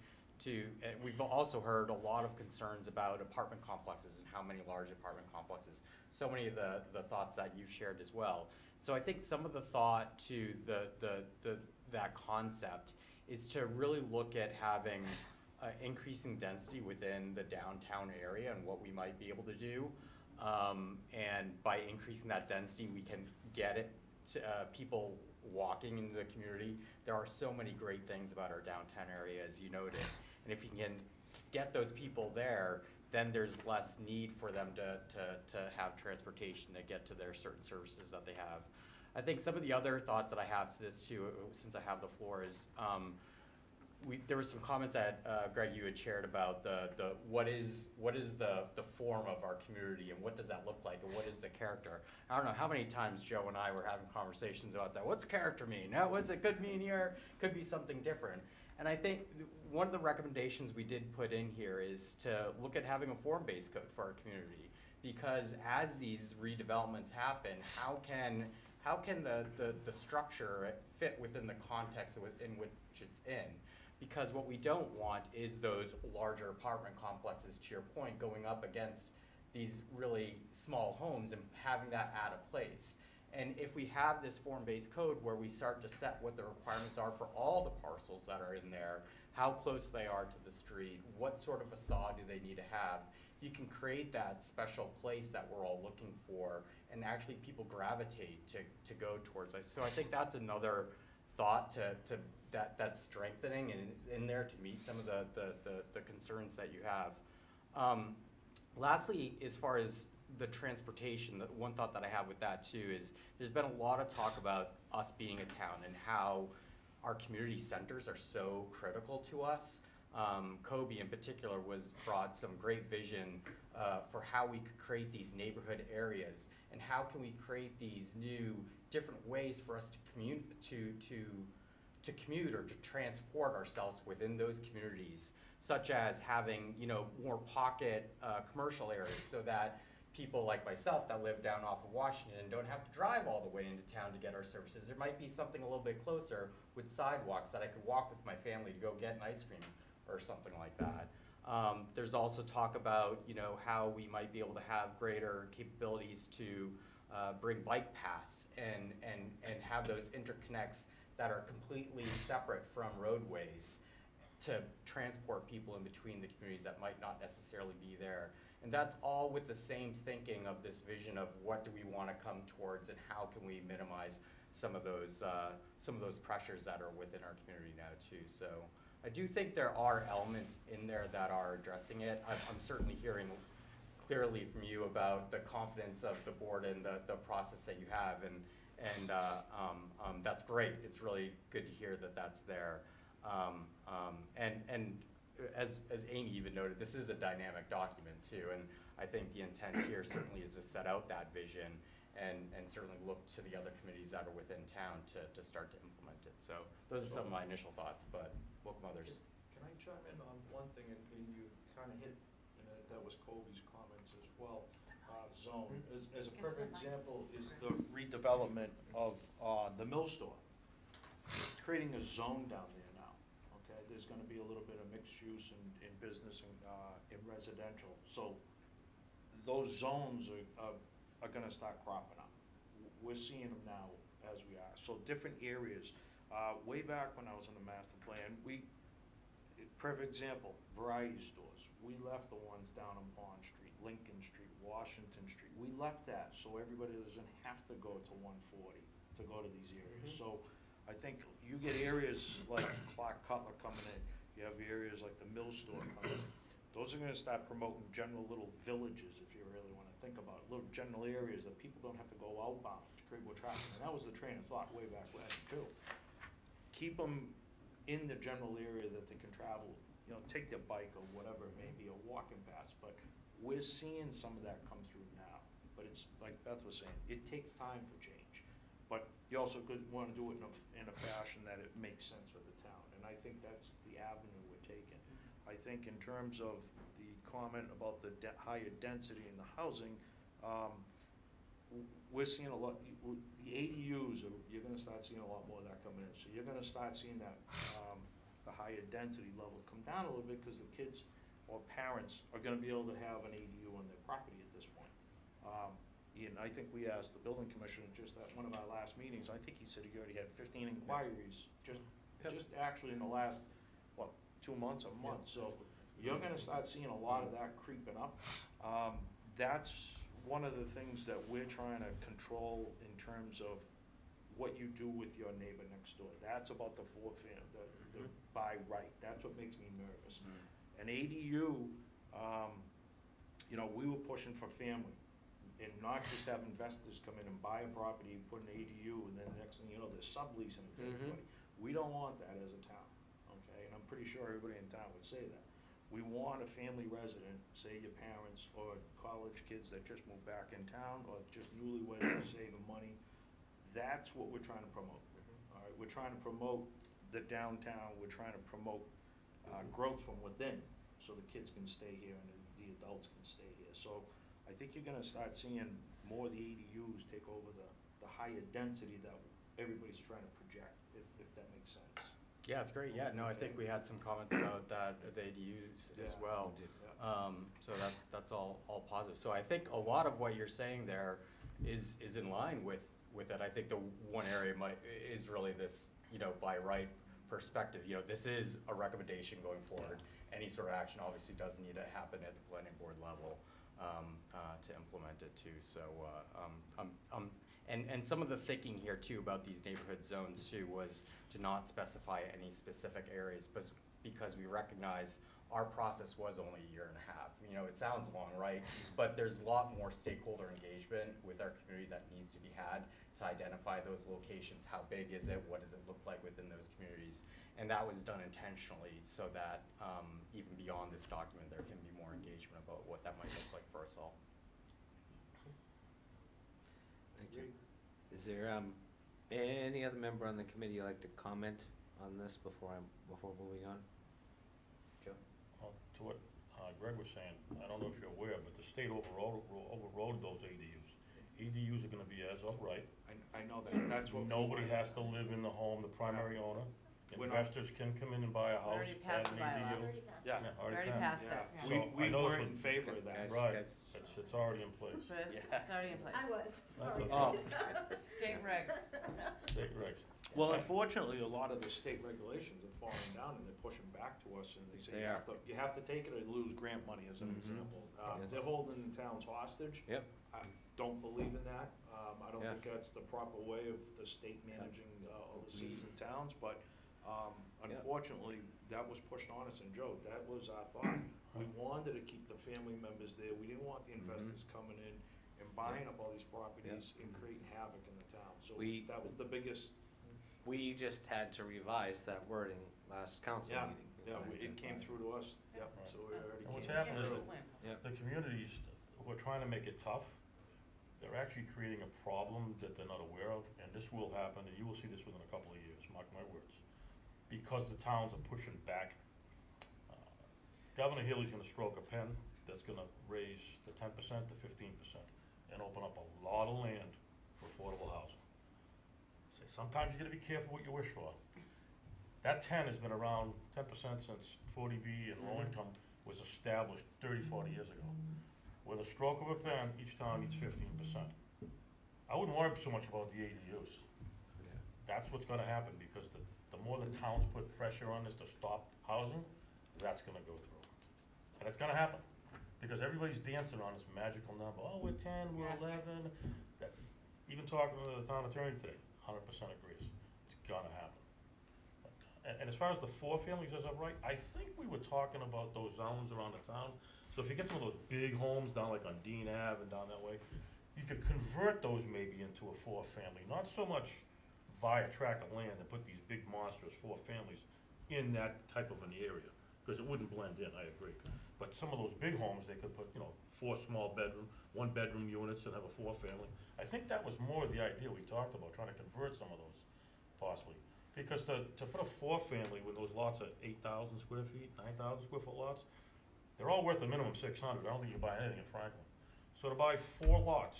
and we've also heard a lot of concerns about apartment complexes and how many large apartment complexes. So many of the thoughts that you've shared as well. So I think some of the thought to that concept is to really look at having increasing density within the downtown area and what we might be able to do. And by increasing that density, we can get it to people walking into the community. There are so many great things about our downtown area, as you noted. And if you can get those people there, then there's less need for them to have transportation to get to their certain services that they have. I think some of the other thoughts that I have to this too, since I have the floor, is there were some comments that Greg, you had shared about what is the form of our community and what does that look like and what is the character. I don't know how many times Joe and I were having conversations about that. What's character mean? What's it could mean here? Could be something different. And I think one of the recommendations we did put in here is to look at having a form-based code for our community, because as these redevelopments happen, how can the structure fit within the context in which it's in? Because what we don't want is those larger apartment complexes, to your point, going up against these really small homes and having that out of place. And if we have this form-based code where we start to set what the requirements are for all the parcels that are in there, how close they are to the street, what sort of facade do they need to have, you can create that special place that we're all looking for, and actually people gravitate to go towards it. So I think that's another thought that's strengthening and is in there to meet some of the concerns that you have. Lastly, as far as the transportation, the one thought that I have with that too is there's been a lot of talk about us being a town and how our community centers are so critical to us. Kobe in particular brought some great vision for how we could create these neighborhood areas and how can we create these new different ways for us to commute or to transport ourselves within those communities, such as having more pocket commercial areas so that people like myself that live down off of Washington don't have to drive all the way into town to get our services. There might be something a little bit closer with sidewalks that I could walk with my family to go get an ice cream or something like that. There's also talk about how we might be able to have greater capabilities to bring bike paths and have those interconnects that are completely separate from roadways to transport people in between the communities that might not necessarily be there. And that's all with the same thinking of this vision of what do we want to come towards and how can we minimize some of those pressures that are within our community now too. So I do think there are elements in there that are addressing it. I'm certainly hearing clearly from you about the confidence of the board and the process that you have, and that's great. It's really good to hear that that's there. And as Amy even noted, this is a dynamic document too, and I think the intent here certainly is to set out that vision and certainly look to the other committees that are within town to start to implement it. So those are some of my initial thoughts, but welcome others. Can I chime in on one thing, and you kind of hit, and that was Colby's comments as well, zone. As a perfect example is the redevelopment of the mill store. Creating a zone down there now, okay? There's gonna be a little bit of mixed use in business and in residential. So those zones are gonna start cropping up. We're seeing them now as we are. So different areas. Way back when I was in the master plan, perfect example, variety stores. We left the ones down on Pond Street, Lincoln Street, Washington Street. We left that so everybody doesn't have to go to 140 to go to these areas. So I think you get areas like Clark Cutler coming in, you have areas like the mill store coming in. Those are gonna start promoting general little villages, if you really wanna think about it, little general areas that people don't have to go outbound to create more traffic. And that was the train of thought way back when too. Keep them in the general area that they can travel, you know, take their bike or whatever it may be, or walking past. But we're seeing some of that come through now. But it's, like Beth was saying, it takes time for change. But you also could want to do it in a fashion that it makes sense for the town. And I think that's the avenue we're taking. I think in terms of the comment about the higher density in the housing, we're seeing a lot, the ADUs, you're gonna start seeing a lot more of that coming in. So you're gonna start seeing that, the higher density level come down a little bit, because the kids or parents are gonna be able to have an ADU on their property at this point. And I think we asked the building commissioner just at one of our last meetings, I think he said he already had 15 inquiries, just actually in the last, 2 months, a month. So you're gonna start seeing a lot of that creeping up. That's one of the things that we're trying to control in terms of what you do with your neighbor next door. That's about the the by right. That's what makes me nervous. An ADU, you know, we were pushing for family, and not just have investors come in and buy a property, put an ADU, and then next thing you know, they're subleasing it to everybody. We don't want that as a town, okay? And I'm pretty sure everybody in town would say that. We want a family resident, say your parents or college kids that just moved back in town, or just newlyweds who are saving money. That's what we're trying to promote. All right, we're trying to promote the downtown. We're trying to promote growth from within, so the kids can stay here and the adults can stay here. So I think you're gonna start seeing more of the ADUs take over the higher density that everybody's trying to project, if that makes sense. Yeah, it's great. Yeah, no, I think we had some comments about that, the ADUs as well. So that's all positive. So I think a lot of what you're saying there is in line with it. I think the one area is really this, you know, by right perspective. You know, this is a recommendation going forward. Any sort of action obviously does need to happen at the planning board level to implement it too. So and some of the thinking here too about these neighborhood zones too was to not specify any specific areas, but because we recognize our process was only a year and a half. You know, it sounds long, right? But there's a lot more stakeholder engagement with our community that needs to be had to identify those locations. How big is it? What does it look like within those communities? And that was done intentionally so that even beyond this document, there can be more engagement about what that might look like for us all. Thank you. Is there any other member on the committee you'd like to comment on this before moving on? Joe? To what Greg was saying, I don't know if you're aware, but the state overrode those ADUs. ADUs are gonna be as of right. I know that, that's what. Nobody has to live in the home, the primary owner. Investors can come in and buy a house. Already passed add the an bylaw. ADU. Yeah. Already passed it. Yeah. So We I know weren't it's in favor of that. Right, it's already in place. But it's already in place. I was, That's sorry. okay. State regs. State regs. Well, unfortunately, a lot of the state regulations are falling down, and they're pushing back to us, and they say They you have to take it or lose grant money, as an example. Yes. They're holding the towns hostage. Yep. I don't believe in that. I don't Yeah. think that's the proper way of the state managing all the cities and towns, but unfortunately, that was pushed on us, and Joe, that was our thought. We wanted to keep the family members there. We didn't want the investors coming in and buying up all these properties and creating havoc in the town. So that was the biggest. We just had to revise that wording last council Yeah, meeting. yeah, it came through to us, yep, so we already. And what's came happened is through. that the communities who are trying to make it tough, they're actually creating a problem that they're not aware of, and this will happen, and you will see this within a couple of years, mark my words. Because the towns are pushing back. Governor Healy's gonna stroke a pen that's gonna raise the 10% to 15% and open up a lot of land for affordable housing. Say, sometimes you gotta be careful what you wish for. That 10 has been around 10% since 40B and low income was established 30, 40 years ago. With a stroke of a pen, each town needs 15%. I wouldn't worry so much about the ADUs. That's what's gonna happen, because the more the towns put pressure on this to stop housing, that's gonna go through. And it's gonna happen, because everybody's dancing on this magical number. Oh, we're 10, we're 11. That, even talking to the town attorney today, 100% agrees. It's gonna happen. And as far as the 4 families as of right, I think we were talking about those zones around the town. So if you get some of those big homes down like on Dean Ave and down that way, you could convert those maybe into a 4-family. Not so much buy a tract of land and put these big monstrous 4 families in that type of an area, because it wouldn't blend in, I agree. But some of those big homes, they could put, 4 small bedroom, 1-bedroom units and have a 4-family. I think that was more the idea we talked about, trying to convert some of those, possibly. Because to put a 4-family with those lots of 8,000 square feet, 9,000 square foot lots, they're all worth a minimum 600. I don't think you can buy anything in Franklin. So to buy 4 lots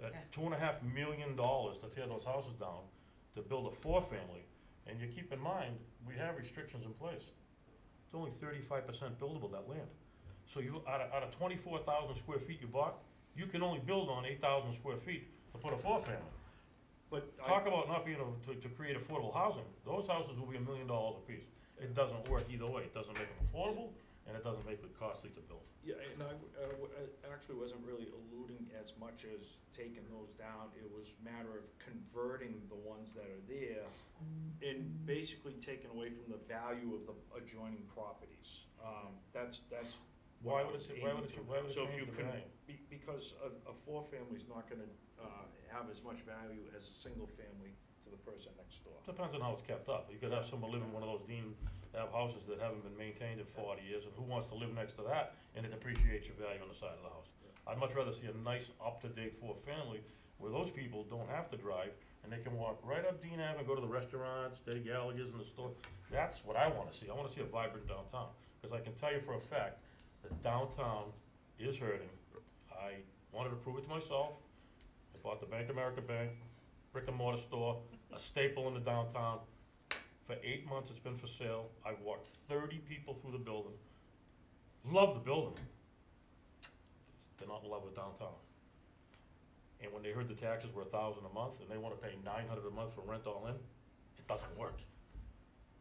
at $2.5 million to tear those houses down, to build a 4-family, and you keep in mind, we have restrictions in place. It's only 35% buildable, that land. So you, out of 24,000 square feet you bought, you can only build on 8,000 square feet to put a 4-family. But Talk about not being able to create affordable housing. Those houses will be $1 million a piece. It doesn't work either way. It doesn't make them affordable, and it doesn't make it costly to build. Yeah, and I actually wasn't really alluding as much as taking those down. It was a matter of converting the ones that are there and basically taking away from the value of the adjoining properties. That's Why what I would was it, aiming why would it So if change you the can, value? because a 4-family's not gonna have as much value as a single family to the person next door. Depends on how it's kept up. You could have someone live in one of those Dean Ave houses that haven't been maintained in 40 years, and who wants to live next to that, and it depreciates your value on the side of the house. I'd much rather see a nice, up-to-date 4-family, where those people don't have to drive, and they can walk right up Dean Ave and go to the restaurants, Steady Gallagher's and the store. That's what I wanna see. I wanna see a vibrant downtown, because I can tell you for a fact that downtown is hurting. I wanted to prove it to myself. I bought the Bank of America Bank, brick and mortar store, a staple in the downtown. For 8 months, it's been for sale. I've walked 30 people through the building. Love the building. They're not in love with downtown. And when they heard the taxes were $1,000 a month and they wanna pay $900 a month for rent all in, it doesn't work.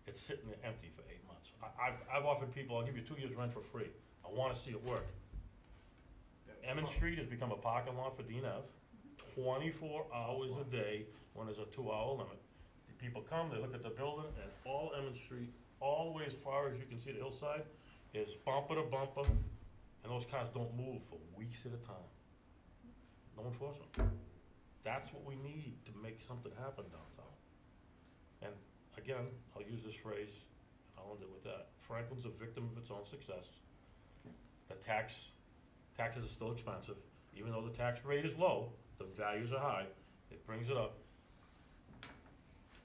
It's sitting there empty for 8 months. I've offered people, I'll give you 2 years rent for free. I wanna see it work. Emmons Street has become a parking lot for Dean Ave, 24 hours a day when there's a 2-hour limit. The people come, they look at the building, and all Emmons Street, all the way as far as you can see the hillside, is bumper to bumper, and those cars don't move for weeks at a time. No enforcement. That's what we need to make something happen downtown. And again, I'll use this phrase, I'll end it with that. Franklin's a victim of its own success. The taxes are still expensive. Even though the tax rate is low, the values are high, it brings it up.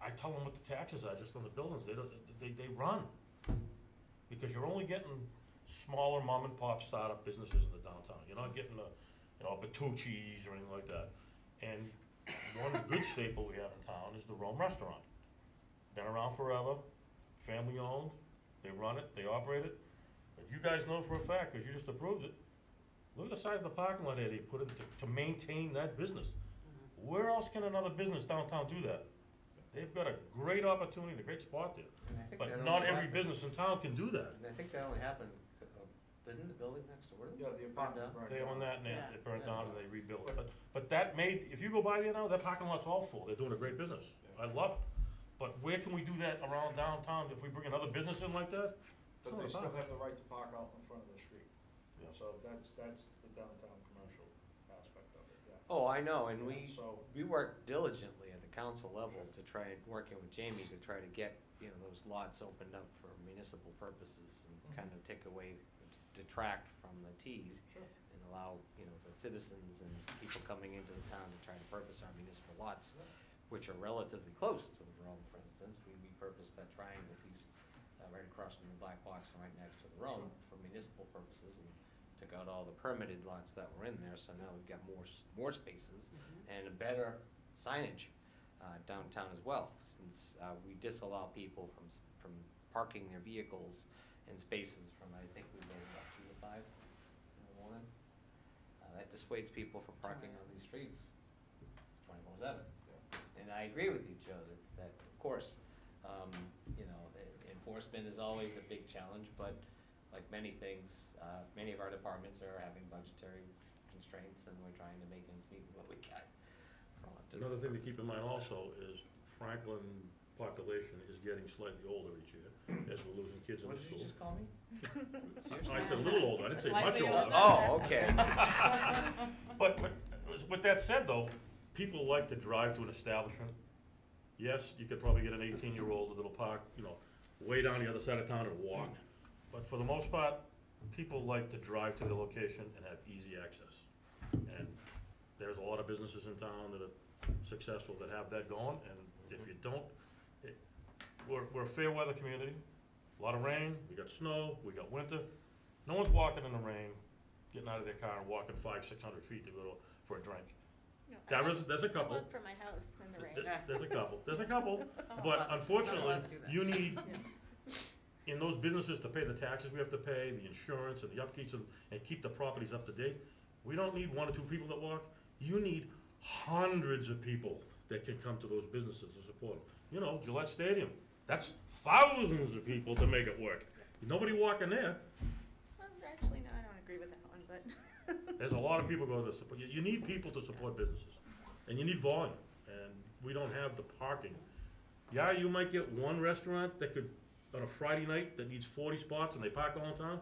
I tell them what the taxes are just on the buildings, they run. Because you're only getting smaller mom and pop startup businesses in the downtown. You're not getting Bertucci's or anything like that. And one good staple we have in town is the Rome Restaurant. Been around forever, family owned, they run it, they operate it. But you guys know for a fact, because you just approved it, look at the size of the parking lot area they put in to maintain that business. Where else can another business downtown do that? They've got a great opportunity, a great spot there. And I think But that not only every happened- business in town can do that. And I think that only happened, didn't the building next door to them? Yeah, the burn apartment down? burned They own that and Yeah. it burnt Yeah. down and they rebuilt it. But that made, if you go by there now, that parking lot's all full. They're doing a great business. I love it. But where can we do that around downtown if we bring another business in like that? It's But not they still about- have the right to park out in front of the street. Yeah. So that's the downtown commercial aspect of it, yeah. Oh, I know, and So, we work diligently at the council level to try, working with Jamie to try to get, those lots opened up for municipal purposes and kind of take away, detract from the Ts. Sure. And allow, the citizens and people coming into the town to try to purpose our municipal lots, which are relatively close to the Rome, for instance. We purposed that triangle piece, right across from the black box and right next to the Rome for municipal purposes, and took out all the permitted lots that were in there, so now we've got more spaces and a better signage downtown as well, since we disallow people from parking their vehicles in spaces from, I think we go up 2 to 5 in the morning. That dissuades people from parking on these streets 24/7. And I agree with you, Joe, that of course, enforcement is always a big challenge, but like many things, many of our departments are having budgetary constraints, and we're trying to make ends meet with what we can. Another thing to keep in mind also is Franklin population is getting slightly older each year, as we're losing kids in What the did you school. just call me? I said a little older, I didn't say much Slightly older. older. Oh, okay. But with that said though, people like to drive to an establishment. Yes, you could probably get an 18-year-old that'll park, way down the other side of town and walk. But for the most part, people like to drive to the location and have easy access. And there's a lot of businesses in town that are successful that have that going, and if you don't, we're a fair weather community. A lot of rain, we got snow, we got winter. No one's walking in the rain, getting out of their car and walking 500-600 feet to go for a drink. No, There's a couple. I walk from my house in the rain. There's a couple, Some of but us- some of unfortunately, us do that. you need, in those businesses to pay the taxes we have to pay, the insurance and the upkeeps and keep the properties up to date. We don't need 1 or 2 people that walk, you need hundreds of people that can come to those businesses to support them. Gillette Stadium, that's thousands of people to make it work. Nobody walking there, Well, actually, no, I don't agree with that one, but. there's a lot of people go to support, you need people to support businesses, and you need volume, and we don't have the parking. Yeah, you might get one restaurant that could, on a Friday night, that needs 40 spots and they park all the time,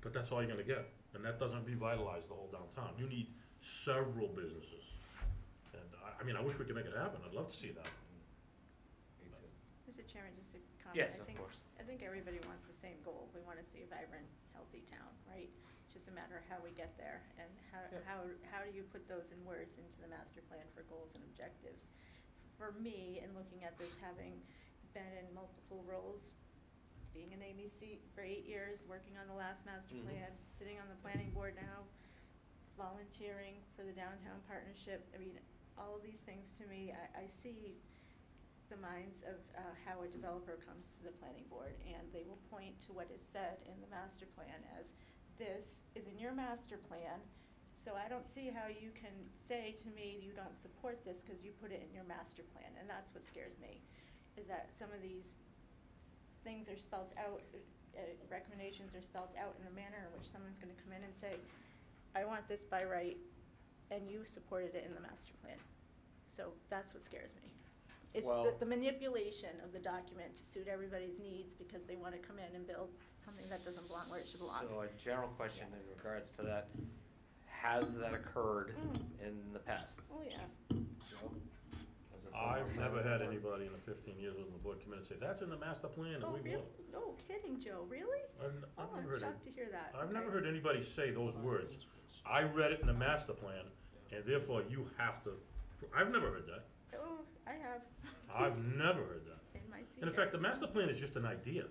but that's all you're gonna get, and that doesn't revitalize the whole downtown. You need several businesses, and I wish we could make it happen, I'd love to see that. Me too. Mr. Chairman, just a comment. Yes, I of think- course. I think everybody wants the same goal. We want to see a vibrant, healthy town, right? It's just a matter of how we get there and how do you put those in words into the master plan for goals and objectives. For me, in looking at this, having been in multiple roles, being an Amy seat for 8 years, working on the last master plan, sitting on the planning board now, volunteering for the downtown partnership, all of these things to me, I see the minds of how a developer comes to the planning board, and they will point to what is said in the master plan as, this is in your master plan, so I don't see how you can say to me you don't support this because you put it in your master plan, and that's what scares me, is that some of these things are spelled out, recommendations are spelled out in a manner in which someone's gonna come in and say, I want this by right, and you supported it in the master plan. So that's what scares me. It's Well- the manipulation of the document to suit everybody's needs because they wanna come in and build something that doesn't belong where it should belong. So a general question in regards to that, has that occurred in the past? Oh, yeah. Joe? As a former I've never member had of the board? anybody in the 15 years on the board come in and say, that's in the master plan and Oh, we really? want it. No kidding, Joe, really? I've Oh, never I'm heard shocked to hear that. I've Okay. never heard anybody say those words. I read it in the master plan, and therefore you have to, I've never heard that. Oh, I have. I've never heard that. In my seat. And in fact, the master plan is just an idea.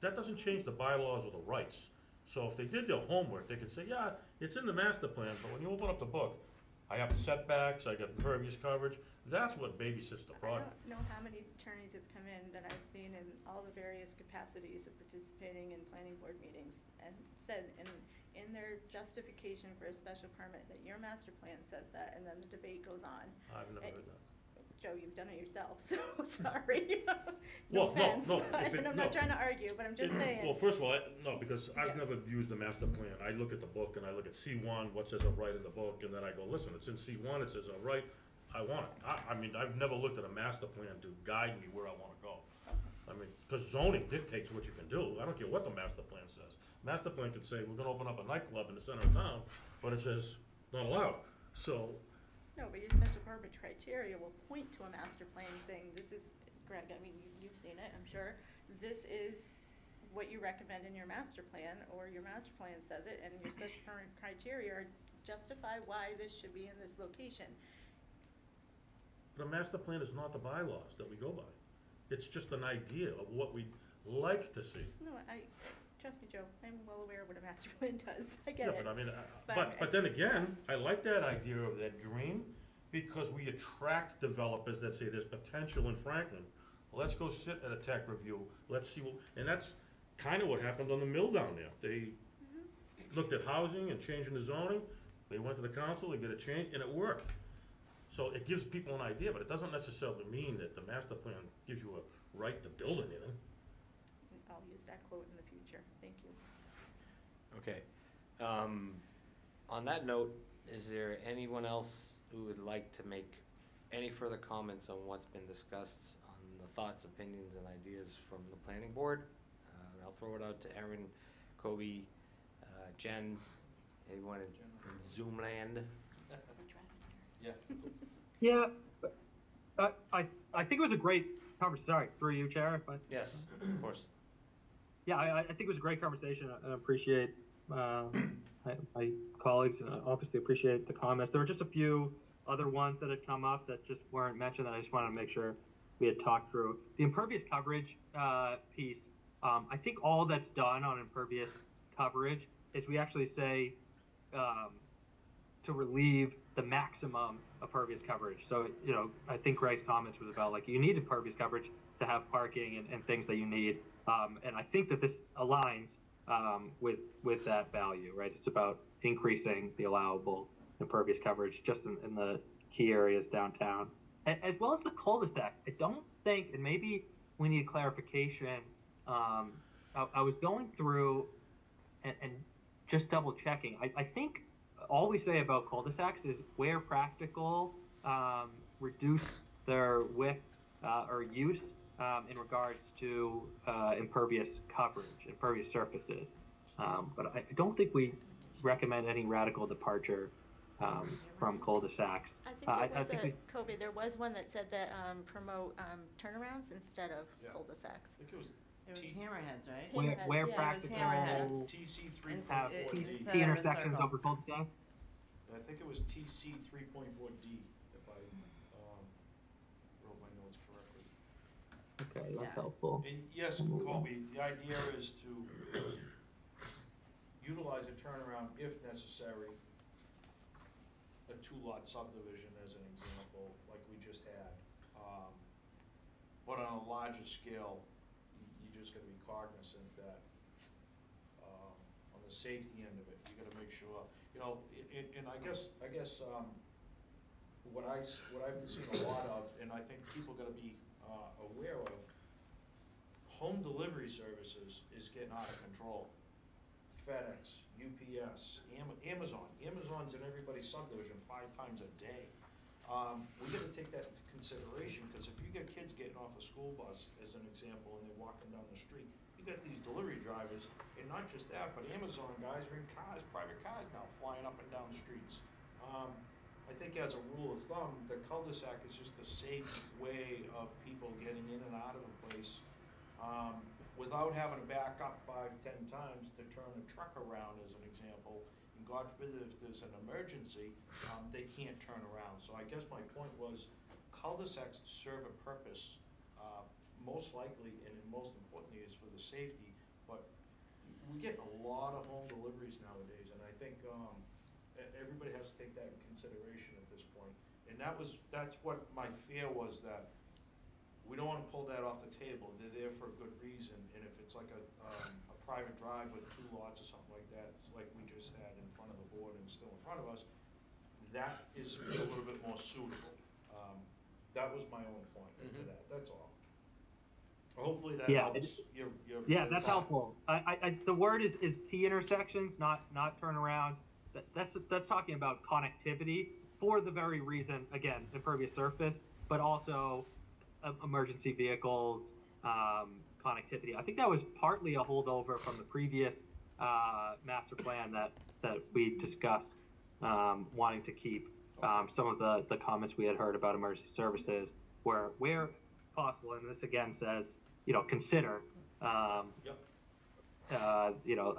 That doesn't change the bylaws or the rights. So if they did their homework, they could say, yeah, it's in the master plan, but when you open up the book, I have setbacks, I got impervious coverage, that's what babysits the I project. don't know how many attorneys have come in that I've seen in all the various capacities of participating in planning board meetings and said in their justification for a special permit that your master plan says that, and then the debate goes on. I've never heard that. Joe, you've done it yourself, so sorry. Well, no, offense, no, but- if it- and I'm no. not trying to argue, but I'm just saying. Well, first of all, no, because Yeah. I've never used the master plan. I look at the book and I look at C1, what says of right in the book, and then I go, listen, it's in C1, it says of right, I want it. I mean, I've never looked at a master plan to guide me where I wanna go. I mean, cause zoning dictates what you can do. I don't care what the master plan says. Master plan could say, we're gonna open up a nightclub in the center of town, but it says, not allowed. So, No, but your special permit criteria will point to a master plan saying, this is, Greg, I mean, you've seen it, I'm sure. This is what you recommend in your master plan, or your master plan says it, and your special permit criteria are justify why this should be in this location. the master plan is not the bylaws that we go by. It's just an idea of what we'd like to see. No, trust me, Joe, I'm well aware of what a master plan does, I get Yeah, it. but I mean, But but then again, I like that idea of that dream, because we attract developers that say there's potential in Franklin. Well, let's go sit at a tech review, let's see, and that's kind of what happened on the mill down there. They looked at housing and changing the zoning, they went to the council, they get a change, and it worked. So it gives people an idea, but it doesn't necessarily mean that the master plan gives you a right to build anything. I'll use that quote in the future, thank you. Okay. On that note, is there anyone else who would like to make any further comments on what's been discussed, on the thoughts, opinions, and ideas from the planning board? I'll throw it out to Erin, Kobe, Jen, anyone in Zoom land? Yeah, I think it was a great conversation. Sorry, through you, Chair. But Yes, of course. yeah, I think it was a great conversation. I appreciate my colleagues, and I obviously appreciate the comments. There were just a few other ones that had come up that just weren't mentioned that I just wanted to make sure we had talked through. The impervious coverage piece, I think all that's done on impervious coverage is we actually say to relieve the maximum impervious coverage. So, you know, I think Greg's comments was about like, you need impervious coverage to have parking and things that you need. And I think that this aligns with that value, right? It's about increasing the allowable impervious coverage just in the key areas downtown, as well as the cul-de-sac. I don't think, and maybe we need clarification. I was going through and just double checking. I think all we say about cul-de-sacs is where practical, reduce their width or use in regards to impervious coverage, impervious surfaces. But I don't think we recommend any radical departure from cul-de-sacs. I think Kobe, there was one that said that promote turnarounds instead of cul-de-sacs. I think it was It was hammerheads, right? Where yeah, it was practical, hammerheads. TC have It's T intersections circle. over cul-de-sacs. I think it was TC 3.4D, if I wrote my notes correctly. Okay, that's Yeah. helpful. And yes, Colby, the idea is to utilize a turnaround if necessary, a two-lot subdivision as an example, like we just had. But on a larger scale, you just gotta be cognizant that, on the safety end of it, you gotta make sure, you know, and I guess, what I've been seeing a lot of, and I think people gotta be, aware of, home delivery services is getting out of control. FedEx, UPS, Amazon. Amazon's in everybody's subdivision 5 times a day. We gotta take that into consideration, because if you get kids getting off a school bus, as an example, and they're walking down the street, you got these delivery drivers, and not just that, but Amazon guys are in cars, private cars now, flying up and down streets. I think as a rule of thumb, the cul-de-sac is just a safe way of people getting in and out of a place, without having to back up 5-10 times to turn a truck around, as an example. And God forbid if there's an emergency, they can't turn around. So I guess my point was, cul-de-sacs serve a purpose, most likely, and most importantly, is for the safety. But we're getting a lot of home deliveries nowadays, and I think everybody has to take that in consideration at this point. And that's what my fear was, that we don't wanna pull that off the table. They're there for a good reason, and if it's like a private drive with 2 lots or something like that, like we just had in front of the board and still in front of us, that is a little bit more suitable. That was my own point to that, that's all. Hopefully that Yeah, helps your Yeah, that's helpful. The word is T intersections, not turnarounds. That's talking about connectivity for the very reason, again, impervious surface, but also emergency vehicles, connectivity. I think that was partly a holdover from the previous master plan that we discussed, wanting to keep some of the comments we had heard about emergency services, where possible, and this again says, consider, a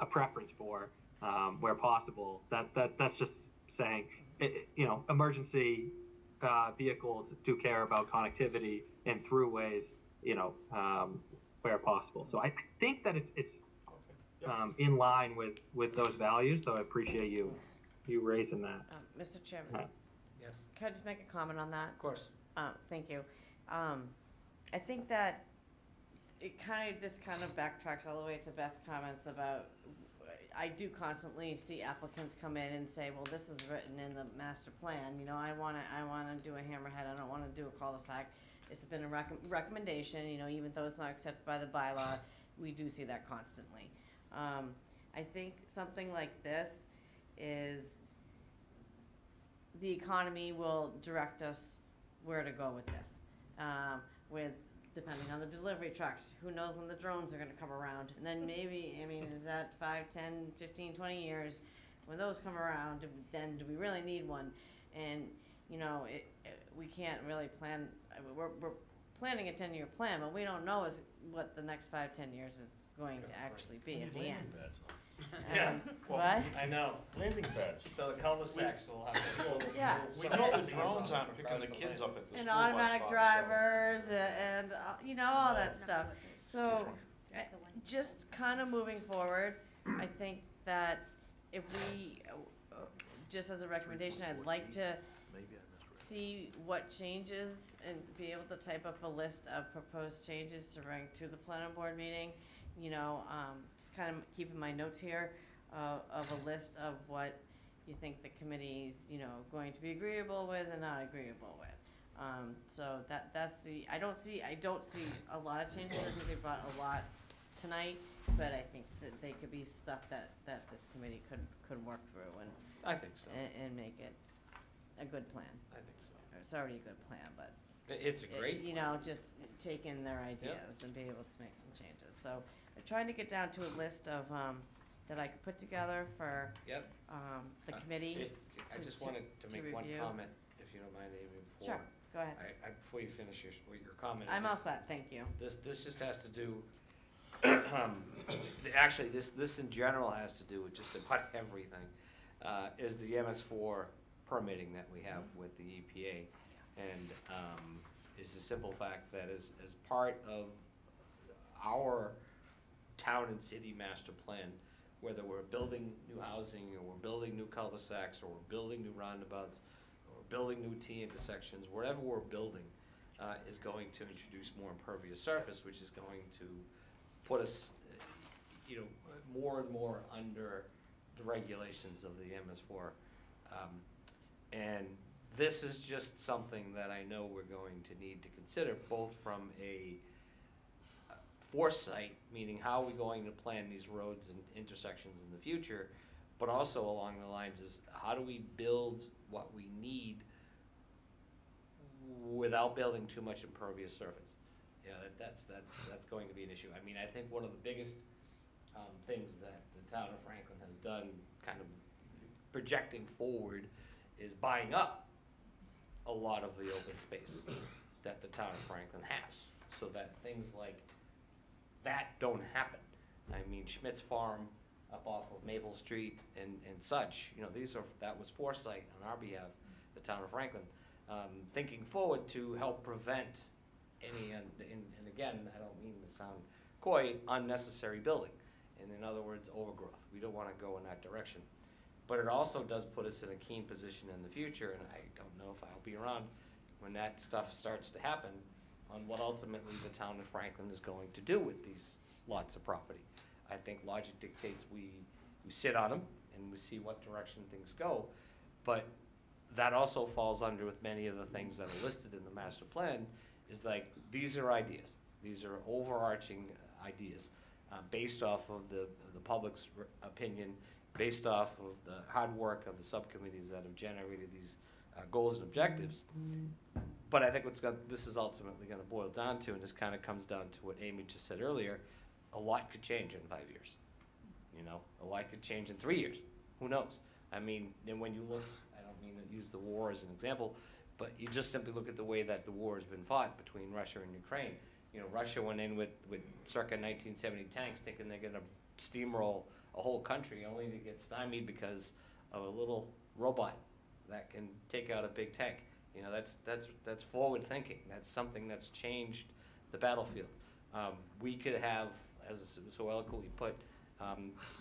preference for, where possible. That's just saying, emergency vehicles do care about connectivity and throughways, where possible. So I think that it's in line with those values. So I appreciate you raising that. Mr. Chairman, Yes, can I just make a comment on that? of course. Thank you. I think that this kind of backtracks all the way to Beth's comments about, I do constantly see applicants come in and say, well, this was written in the master plan, I wanna do a hammerhead, I don't wanna do a cul-de-sac. It's been a recommendation, even though it's not accepted by the bylaw, we do see that constantly. I think something like this is, the economy will direct us where to go with this. Depending on the delivery trucks, who knows when the drones are gonna come around, and then maybe, is that 5, 10, 15, 20 years, when those come around, then do we really need one? And, we can't really plan, we're planning a 10-year plan, but we don't know what the next 5, 10 years is going to actually be at the end. And, what? I know. Landing pads. So the cul-de-sacs will have to. Yeah. We know the drones aren't picking the kids up at the And school bus automatic stop, so- drivers and all that stuff. So, just kind of moving forward, I think that if we, just as a recommendation, I'd like to Maybe I misread. see what changes and be able to type up a list of proposed changes to bring to the planning board meeting. Just kind of keeping my notes here of a list of what you think the committee's, going to be agreeable with and not agreeable with. So that's I don't see a lot of changes. I think they brought a lot tonight, but I think that they could be stuff that this committee could work through I think so. and make it a good plan. I think so. It's already a good plan, but It's a great. just take in their ideas and be able to make some changes. So I'm trying to get down to a list of, that I could put together for, Yep. the committee. I just wanted to make one review. comment, if you don't mind, Amy, before. Sure, go ahead. Before you finish your comment. I'm all set, thank you. This just has to do, actually, this in general has to do with just about everything, is the MS4 permitting that we have with the EPA. And is the simple fact that as part of our town and city master plan, whether we're building new housing, or we're building new cul-de-sacs, or we're building new roundabouts, or building new T intersections, whatever we're building, is going to introduce more impervious surface, which is going to put us, more and more under the regulations of the MS4. And this is just something that I know we're going to need to consider, both from a foresight, meaning how are we going to plan these roads and intersections in the future, but also along the lines is how do we build what we need without building too much impervious surface? That's going to be an issue. I think one of the biggest things that the town of Franklin has done, kind of projecting forward, is buying up a lot of the open space that the town of Franklin has, so that things like that don't happen. Schmidt's Farm up off of Maple Street and such, that was foresight on our behalf, the town of Franklin, thinking forward to help prevent any, and again, I don't mean to sound coy, unnecessary building, and in other words, overgrowth. We don't want to go in that direction. But it also does put us in a keen position in the future, and I don't know if I'll be around when that stuff starts to happen, on what ultimately the town of Franklin is going to do with these lots of property. I think logic dictates we sit on them and we see what direction things go, but that also falls under with many of the things that are listed in the master plan, is like, these are ideas. These are overarching ideas, based off of the public's opinion, based off of the hard work of the subcommittees that have generated these goals and objectives. But I think this is ultimately going to boil down to, and this kind of comes down to what Amy just said earlier, a lot could change in 5 years. A lot could change in 3 years. Who knows? And when you look, I don't don't mean to use the war as an example, but you just simply look at the way that the war has been fought between Russia and Ukraine. You know, Russia went in with circa 1970 tanks thinking they're gonna steamroll a whole country, only to get stymied because of a little robot that can take out a big tank. You know, that's forward thinking. That's something that's changed the battlefield. We could have, as so eloquently put,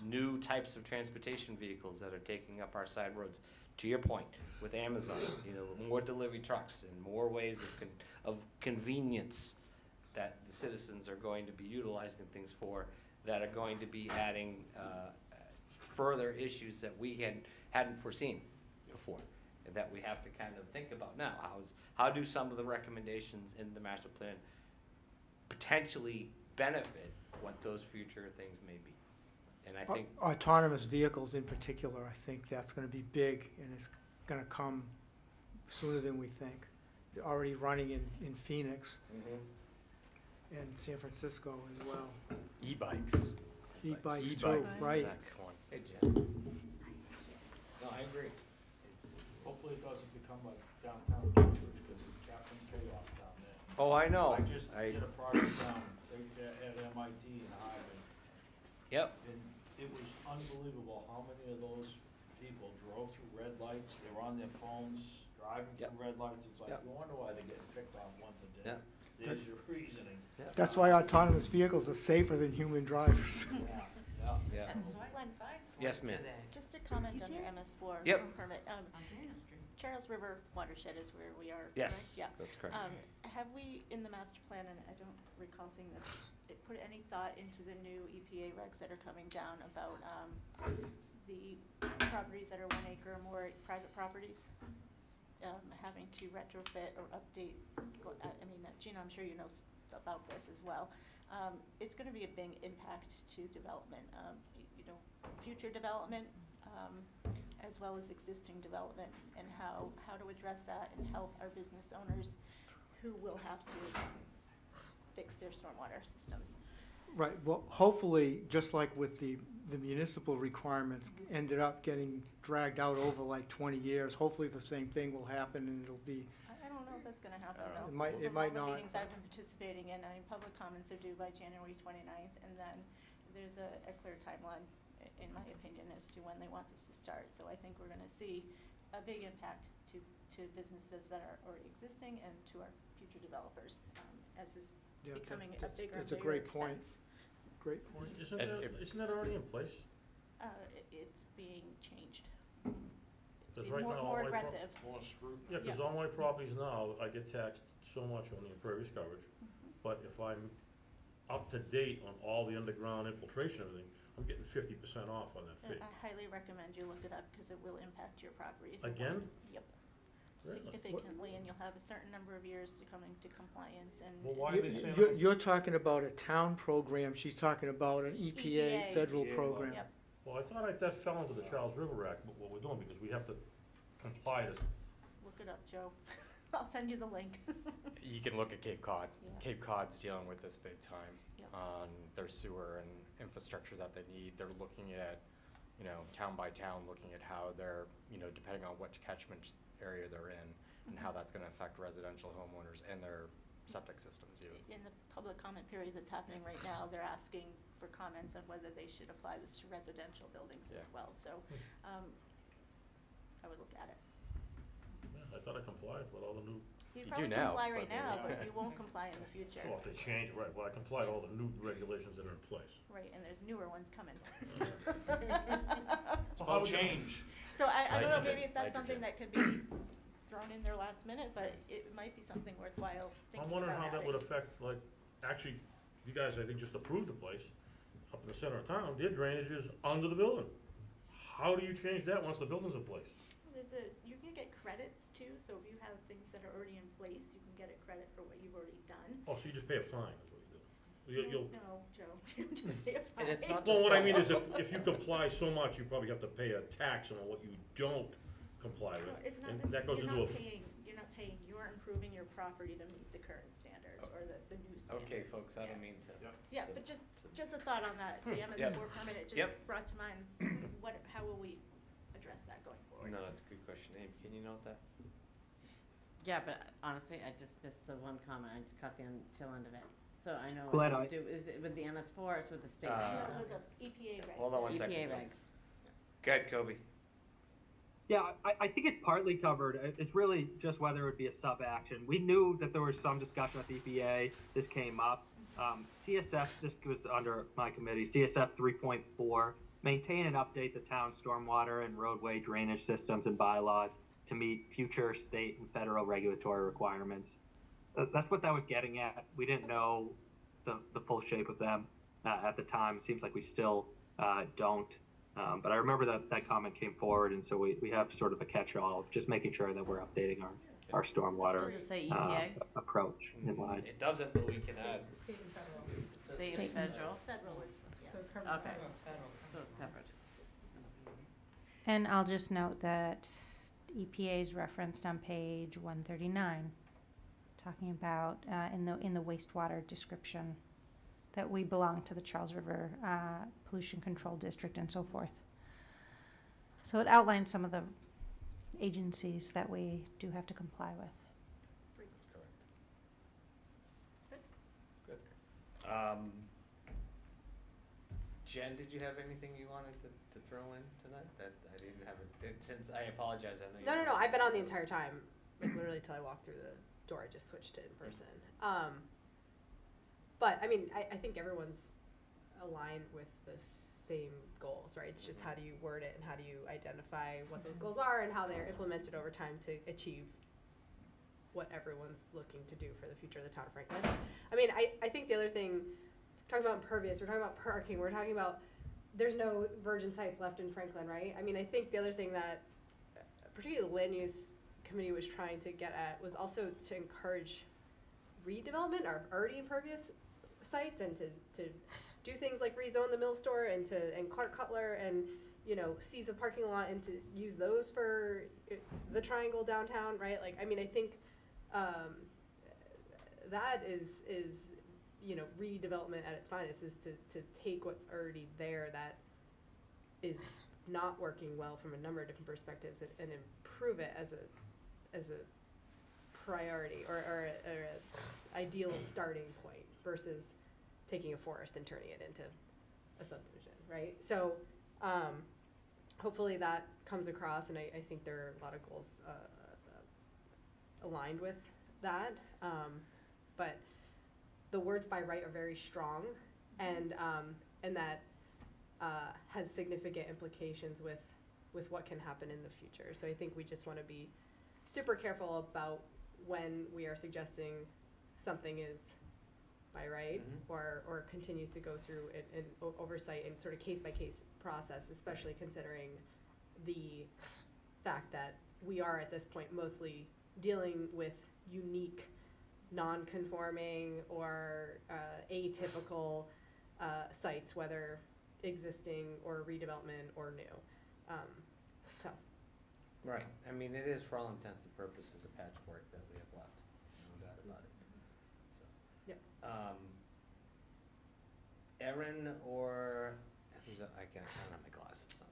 new types of transportation vehicles that are taking up our side roads. To your point, with Amazon, you know, more delivery trucks and more ways of convenience that the citizens are going to be utilizing things for, that are going to be adding further issues that we hadn't foreseen before, and that we have to kind of think about now. How do some of the recommendations in the master plan potentially benefit what those future things may be? And I think Autonomous vehicles in particular, I think that's gonna be big, and it's gonna come sooner than we think. They're already running in Phoenix and San Francisco as well. E-bikes. E-bikes too, E-bikes is the right. next one. Hey, Jen. No, I agree. Hopefully it doesn't become like downtown Cambridge, because it's Captain Chaos down there. Oh, I know. I just did a project down at MIT in Harvard, Yep. and it was unbelievable how many of those people drove through red lights. They were on their phones, driving Yep. through red lights. It's like, Yep. you wonder why they're getting picked off once a day. Yep. There's your reasoning. That's why autonomous vehicles are safer than human drivers. Yeah. Yeah. That's why I sideswiped Yes, ma'am. today. Just a comment on your MS4 Yep. permit. On Dana Street. Charles River watershed is where we are, Yes, correct? Yeah. that's correct. Have we, in the master plan, and I don't recall seeing this, put any thought into the new EPA regs that are coming down about the properties that are 1 acre or more, private properties, having to retrofit or update? I mean, Gina, I'm sure you know about this as well. It's going to be a big impact to development, you know, future development, as well as existing development, and how to address that and help our business owners who will have to fix their stormwater systems. Right, well, hopefully, just like with the municipal requirements ended up getting dragged out over like 20 years, hopefully the same thing will happen, and it'll be, I don't know if that's gonna happen, though. It might From all not. the meetings I've been participating in, I mean, public comments are due by January 29th, and then there's a clear timeline, in my opinion, as to when they want this to start. So I think we're gonna see a big impact to businesses that are already existing and to our future developers, as this yeah, becoming a that's- bigger and it's a bigger great point, expense. great point. Isn't And that, isn't that already in place? It's being changed. It's Because being right more, now, more all my pro- aggressive. More scrutiny. Yeah, because Yeah. on my properties now, I get taxed so much on the impervious coverage, but if I'm up to date on all the underground infiltration, and everything, I'm getting 50% off on that fee. I highly recommend you look it up, because it will impact your properties. Again? Yep. Really? Significantly, and you'll have a certain number of years to come into compliance, and. Well, why are they saying? You're talking about a town program, she's talking about an EPA federal EPA program. Yep. Well, I thought that fell into the Charles River Act, what we're doing, because we have to comply to. Look it up, Joe. I'll send you the link. You can look at Cape Cod. Yeah. Cape Cod's dealing with this big time Yep. on their sewer and infrastructure that they need. They're looking at, you know, town by town, looking at how they're, you know, depending on which catchment area they're in, and how that's gonna affect residential homeowners and their septic systems even. In the public comment period that's happening right now, they're asking for comments on whether they should apply this to residential buildings as Yeah. well, so, I would look at it. Yeah, I thought I complied with all the new, You You probably do now, comply right but now, maybe- but you won't comply in the future. well, if they change, right, well, I complied with all the new regulations that are in place. Right, and there's newer ones coming. So how change? So I don't know, Nitrogen, maybe if that's something nitrogen. that could be thrown in there last minute, but it might be something worthwhile thinking I'm about wondering how that adding. would affect, like, actually, you guys, I think, just approved the place up in the center of town, their drainage is under the building. How do you change that once the building's in place? You can get credits too, so if you have things that are already in place, you can get a credit for what you've already done. Oh, so you just pay a fine, is what you do? You'll, No, Joe, you just pay a fine. And it's not well, what I going mean up. is if you comply so much, you probably have to pay a tax on what you don't comply No, with. it's not, And that goes you're into a, not paying, you're improving your property to meet the current standards or the new standards. Okay, folks, I Yeah. don't mean to. Yeah, but just a thought on that, the Yep. MS4 permit, it just Yep. brought to mind, how will we address that going forward? No, that's a good question. Amy, can you note that? Yeah, but honestly, I just missed the one comment. I just caught the tail end of it. So I know Glad what I- to do. Is it with the MS4 or it's with the state? The EPA regs. Hold on one second. EPA Kobe. regs. Go ahead, Kobe. Yeah, I think it's partly covered. It's really just whether it would be a sub-action. We knew that there was some discussion with EPA. This came up. CSF, this was under my committee, CSF 3.4, maintain and update the town's stormwater and roadway drainage systems and bylaws to meet future state and federal regulatory requirements. That's what that was getting at. We didn't know the full shape of them at the time. It seems like we still don't. But I remember that comment came forward, and so we have sort of a catch-all of just making sure that we're updating our stormwater Does it say EPA? approach in line. It doesn't, but we can add. State and federal. State and federal? Federal is, yeah. So it's covered. Okay. Federal. So it's covered. And I'll just note that EPA is referenced on page 139, talking about in the wastewater description that we belong to the Charles River Pollution Control District and so forth. So it outlines some of the agencies that we do have to comply with. That's correct. Good. Jen, did you have anything you wanted to throw in tonight that I didn't have it, since I apologize, I know you. No, I've been on the entire time, like literally till I walked through the door. I just switched to in person. But I mean, I think everyone's aligned with the same goals, right? It's just how do you word it and how do you identify what those goals are and how they're implemented over time to achieve what everyone's looking to do for the future of the town of Franklin. I mean, I think the other thing, talking about impervious, we're talking about parking, we're talking about there's no virgin sites left in Franklin, right? I mean, I think the other thing that particularly the land use committee was trying to get at was also to encourage redevelopment of already impervious sites and to do things like rezone the mill store and Clark Cutler and, you know, seize a parking lot and to use those for the triangle downtown, right? Like, I mean, I think that is, you know, redevelopment at its finest is to take what's already there that is not working well from a number of different perspectives and improve it as a priority or a ideal starting point versus taking a forest and turning it into a subdivision, right? So hopefully that comes across, and I think there are a lot of goals aligned with that. But the words by right are very strong, and that has significant implications with what can happen in the future. So I think we just want to be super careful about when we are suggesting something is by right or continues to go through an oversight and sort of case-by-case process, especially considering the fact that we are at this point mostly dealing with unique, non-conforming or atypical sites, whether existing or redevelopment or new. So. Right, I mean, it is for all intents and purposes a patchwork that we have left, no doubt about it. So. Yep. Erin or, I don't have my glasses on,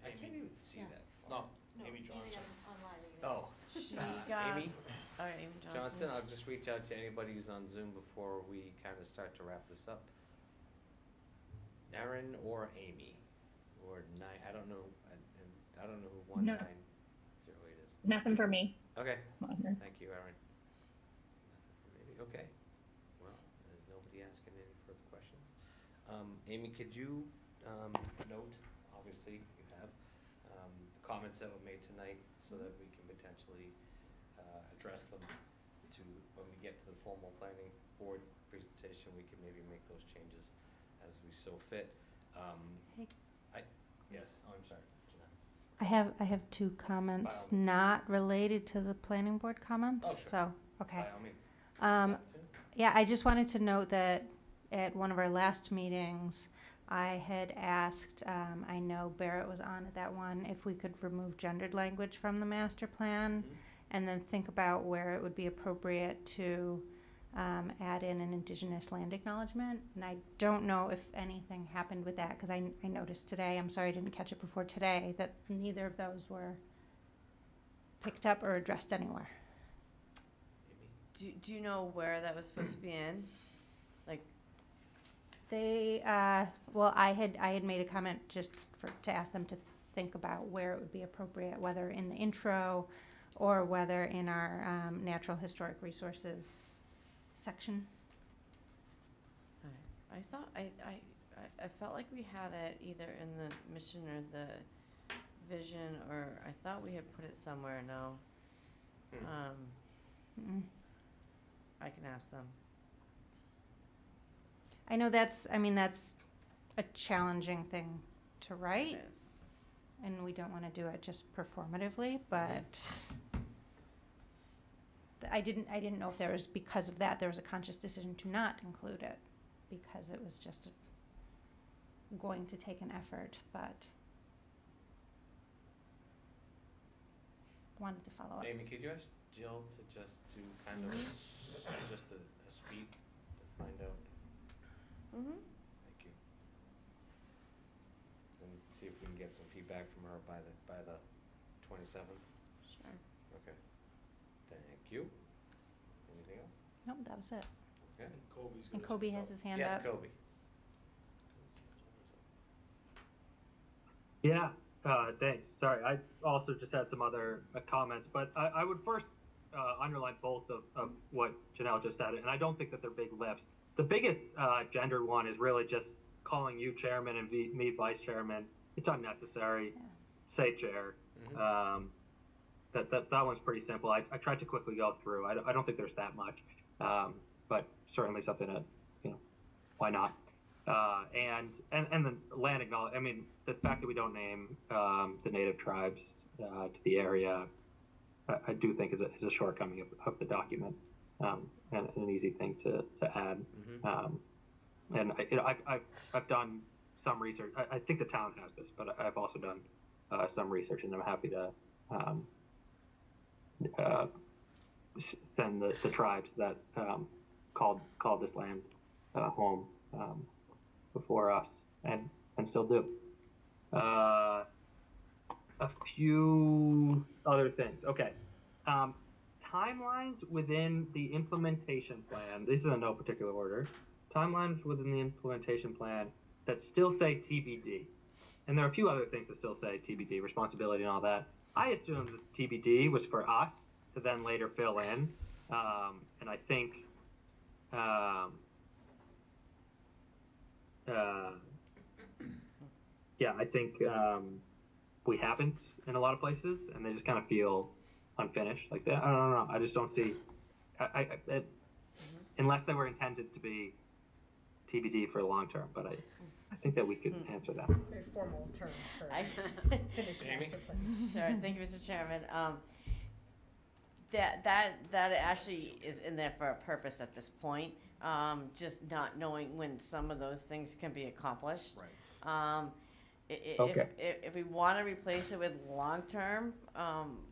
I can't even see Yes. that far. No, Amy Johnson. Online. Oh, She got, Amy all right, Amy Johnson, I'll just reach out to anybody who's on Zoom before we kind of start to wrap this up. Erin or Amy, or nine, I don't know who No. 1908 is. Nothing for me Okay, on this. thank you, Erin. Maybe, okay. Well, there's nobody asking any further questions. Amy, could you note, obviously you have, the comments that were made tonight so that we can potentially address them to, when we get to the formal planning board presentation, we can maybe make those changes as we so fit. Hey. Yes, oh, I'm sorry, Jeanette. I have two comments By all means. not related to the planning board comments. Oh, sure. So, okay. By all means. Um, Yeah, I just wanted to note that at one of our last meetings, I had asked, I know Barrett was on at that one, if we could remove gendered language from the master plan and then think about where it would be appropriate to add in an indigenous land acknowledgement. And I don't know if anything happened with that because I noticed today, I'm sorry I didn't catch it before today, that neither of those were picked up or addressed anywhere. Do you know where that was supposed to be in? Like, They, well, I had made a comment just to ask them to think about where it would be appropriate, whether in the intro or whether in our natural historic resources section. I thought, I felt like we had it either in the mission or the vision, or I thought we had put it somewhere, no. I can ask them. I know that's a challenging thing to write, It is. and we don't want to do it just performatively, but I didn't know if there was, because of that, there was a conscious decision to not include it, because it was just going to take an effort, but wanted to follow up. Amy, could you ask Jill to just do kind of just a sweep to find out? Mm-hmm. Thank you. And see if we can get some feedback from her by the 27th. Sure. Okay. Thank you. Anything else? Nope, that was it. Okay. And Kobe has his hand Yes, up. Kobe. Yeah, thanks. Sorry, I also just had some other comments, but I would first underline both of what Janelle just said, and I don't think that they're big lifts. The biggest gender one is really just calling you chairman and me vice chairman. It's unnecessary. Yeah. Say chair. Mm-hmm. That one's pretty simple. I tried to quickly go through. I don't think there's that much, but certainly something that, why not? And the land acknowledge. I mean, the fact that we don't name the native tribes to the area, I do think is a shortcoming of the document, and an easy thing to add. Mm-hmm. And I've done some research. I think the town has this, but I've also done some research, and I'm happy to send the tribes that called this land home before us, and still do. A few other things. Okay. Timelines within the implementation plan. This is in no particular order. Timelines within the implementation plan that still say TBD. And there are a few other things that still say TBD, responsibility and all that. I assumed that TBD was for us to then later fill in. And I think I think we haven't in a lot of places, and they just kind of feel unfinished like that. I don't know. I just don't see, unless they were intended to be TBD for the long term. But I think that we could answer that. Very formal term for finished Amy? master plan. Sure. Thank you, Mr. Chairman. That actually is in there for a purpose at this point. Just not knowing when some of those things can be accomplished. Right. Okay. If we want to replace it with long-term,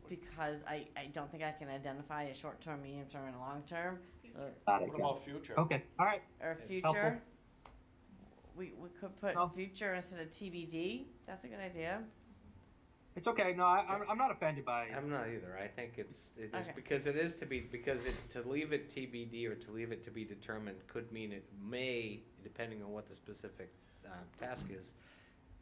because I don't think I can identify a short-term, medium-term, and long-term. So, Got it, What got about future? it. Okay. All right. or Helpful. future. We could put Oh. future instead of TBD. That's a good idea. It's okay. No, I'm not offended by. I'm not either. I think it is Okay. because it is to be, because to leave it TBD or to leave it to be determined could mean it may, depending on what the specific task is,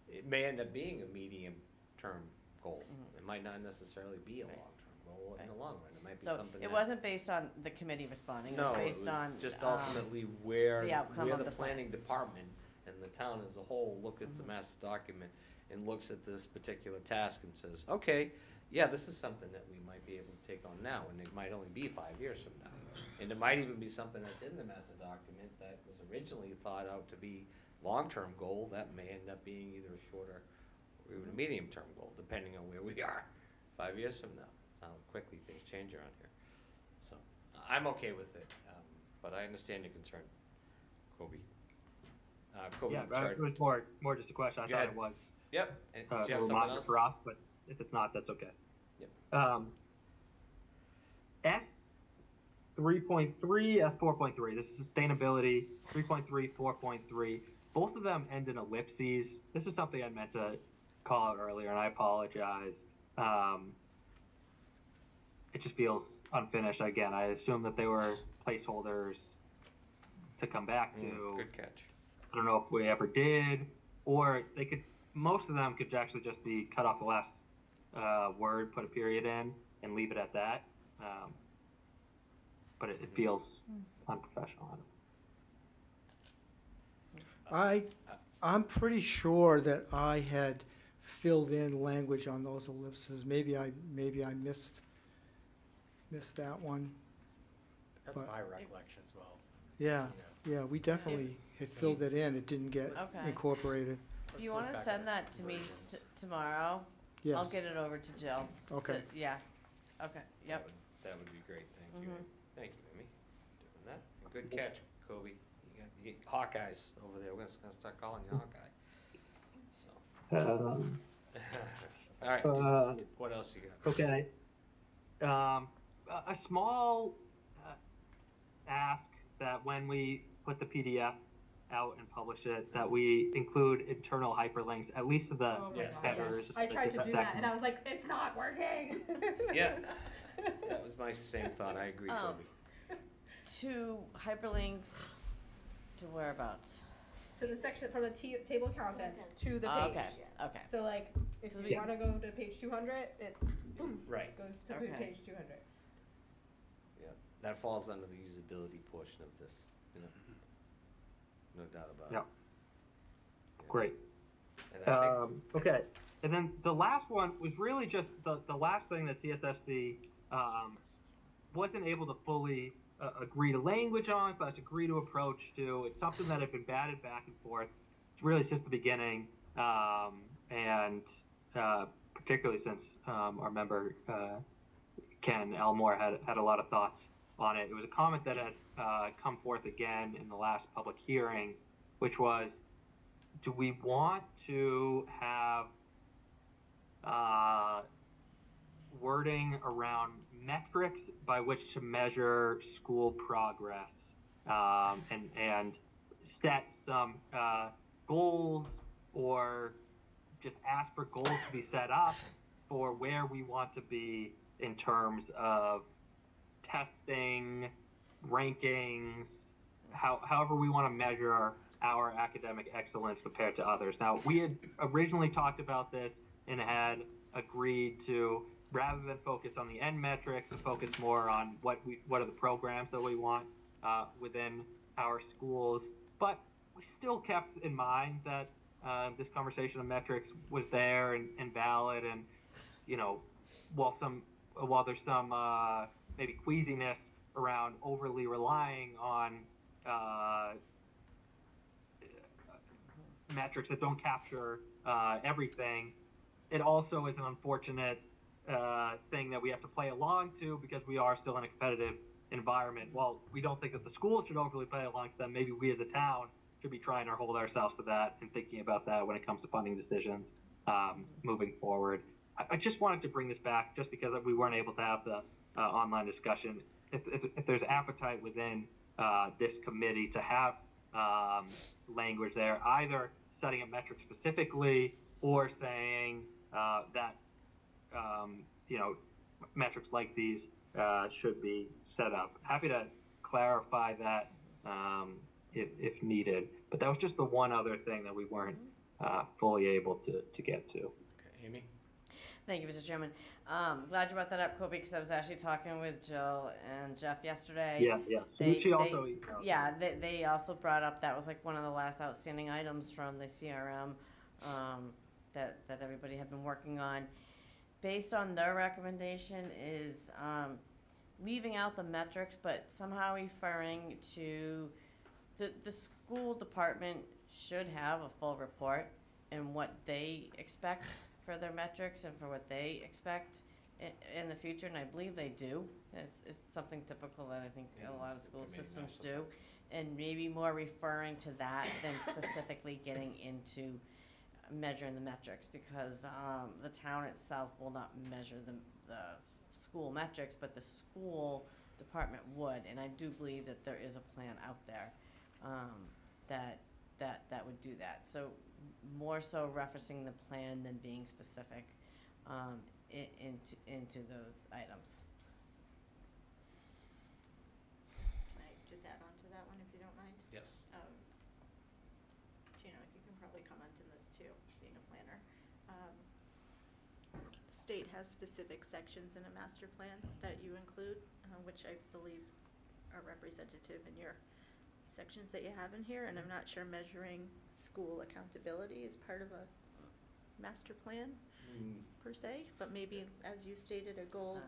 it may end up being a medium-term goal. Mhm. It might not necessarily be a Right. long-term goal in the Right. long run. It might be So something it that- wasn't based on the committee responding. No, it was it based was on just ultimately where the outcome of the the plan. planning department and the town as a whole look at the Mhm. master document and looks at this particular task and says, okay, yeah, this is something that we might be able to take on now, and it might only be 5 years from now. And it might even be something that's in the master document that was originally thought out to be long-term goal that may end up being either a shorter or even a medium-term goal, depending on where we are 5 years from now. That's how quickly things change around here. So I'm okay with it, but I understand your concern, Kobe. Kobe, Yeah, sorry. it was more just a question. I Go thought ahead. it was Yep. And did a you have something reminder else? for us, but if it's not, that's okay. Yep. S 3.3, S 4.3. This is sustainability. 3.3, 4.3. Both of them end in ellipses. This is something I meant to call out earlier, and I apologize. it just feels unfinished. Again, I assume that they were placeholders to come back to. Good catch. I don't know if we ever did, or they could. Most of them could actually just be cut off the last word, put a period in, and leave it at that. But it feels unprofessional. I'm pretty sure that I had filled in language on those ellipses. Maybe I missed that one. That's But- my recollection as well. Yeah, yeah, we definitely had filled it in. It didn't get Okay. incorporated. If you want to send that to me tomorrow, I'll Yes. get it over to Jill. Okay. Yeah. Okay, yep. That would be great, thank you. Mhm. Thank you, Amy, doing that. And good catch, Kobe. You get Hawkeyes over there, we're gonna start calling you Hawkeye. So. All right, what else you got? Okay. A small ask that when we put the PDF out and publish it, that we include internal hyperlinks, at least to the Oh my Yes. gosh. headers. I tried to the do that, and I was like, it's not working. Yeah, that was my same thought, I agree, Kobe. To hyperlinks to whereabouts? To the section from the table of contents to the page. Okay, okay. So like, if you Yeah. want to go to page 200, it boom Right, goes to Okay. page 200. yeah, that falls under the usability portion of this, you know? No doubt about it. Yeah. Great. And I think, Okay, and then the last one was really just the last thing that CSFC wasn't able to fully agree to language on, / agree to approach to. It's something that had been batted back and forth. It's really just the beginning, and particularly since our member Ken Elmore had a lot of thoughts on it. It was a comment that had come forth again in the last public hearing, which was, do we want to have wording around metrics by which to measure school progress, and set some goals, or just ask for goals to be set up for where we want to be in terms of testing, rankings, however we want to measure our academic excellence compared to others. Now, we had originally talked about this and had agreed to, rather than focus on the end metrics, to focus more on what are the programs that we want within our schools. But we still kept in mind that this conversation of metrics was there and valid, and while there's some maybe queasiness around overly relying on metrics that don't capture everything, it also is an unfortunate thing that we have to play along to, because we are still in a competitive environment. While we don't think that the schools should overly play along to them, maybe we as a town should be trying to hold ourselves to that and thinking about that when it comes to funding decisions moving forward. I just wanted to bring this back just because we weren't able to have the online discussion. If there's appetite within this committee to have language there, either setting a metric specifically or saying that metrics like these should be set up. Happy to clarify that if needed. But that was just the one other thing that we weren't fully able to get to. okay, Amy? Thank you, Mr. Chairman. Glad you brought that up, Kobe, because I was actually talking with Jill and Jeff yesterday. Yeah. She also emailed. Yeah, they also brought up that was like one of the last outstanding items from the CRM that everybody had been working on. Based on their recommendation is leaving out the metrics, but somehow referring to the school department should have a full report and what they expect for their metrics and for what they expect in the future, and I believe they do. It's something typical that I think a lot of school systems do, and maybe more referring to that than specifically getting into measuring the metrics, because the town itself will not measure the school metrics, but the school department would, and I do believe that there is a plan out there that would do that. So more so referencing the plan than being specific into those items. Yes. Gina, you can probably comment on this too, being a planner. The state has specific sections in a master plan that you include, which I believe are representative in your sections that you have in here, and I'm not sure measuring school accountability is part of a master plan per se, but maybe, as you stated, a goal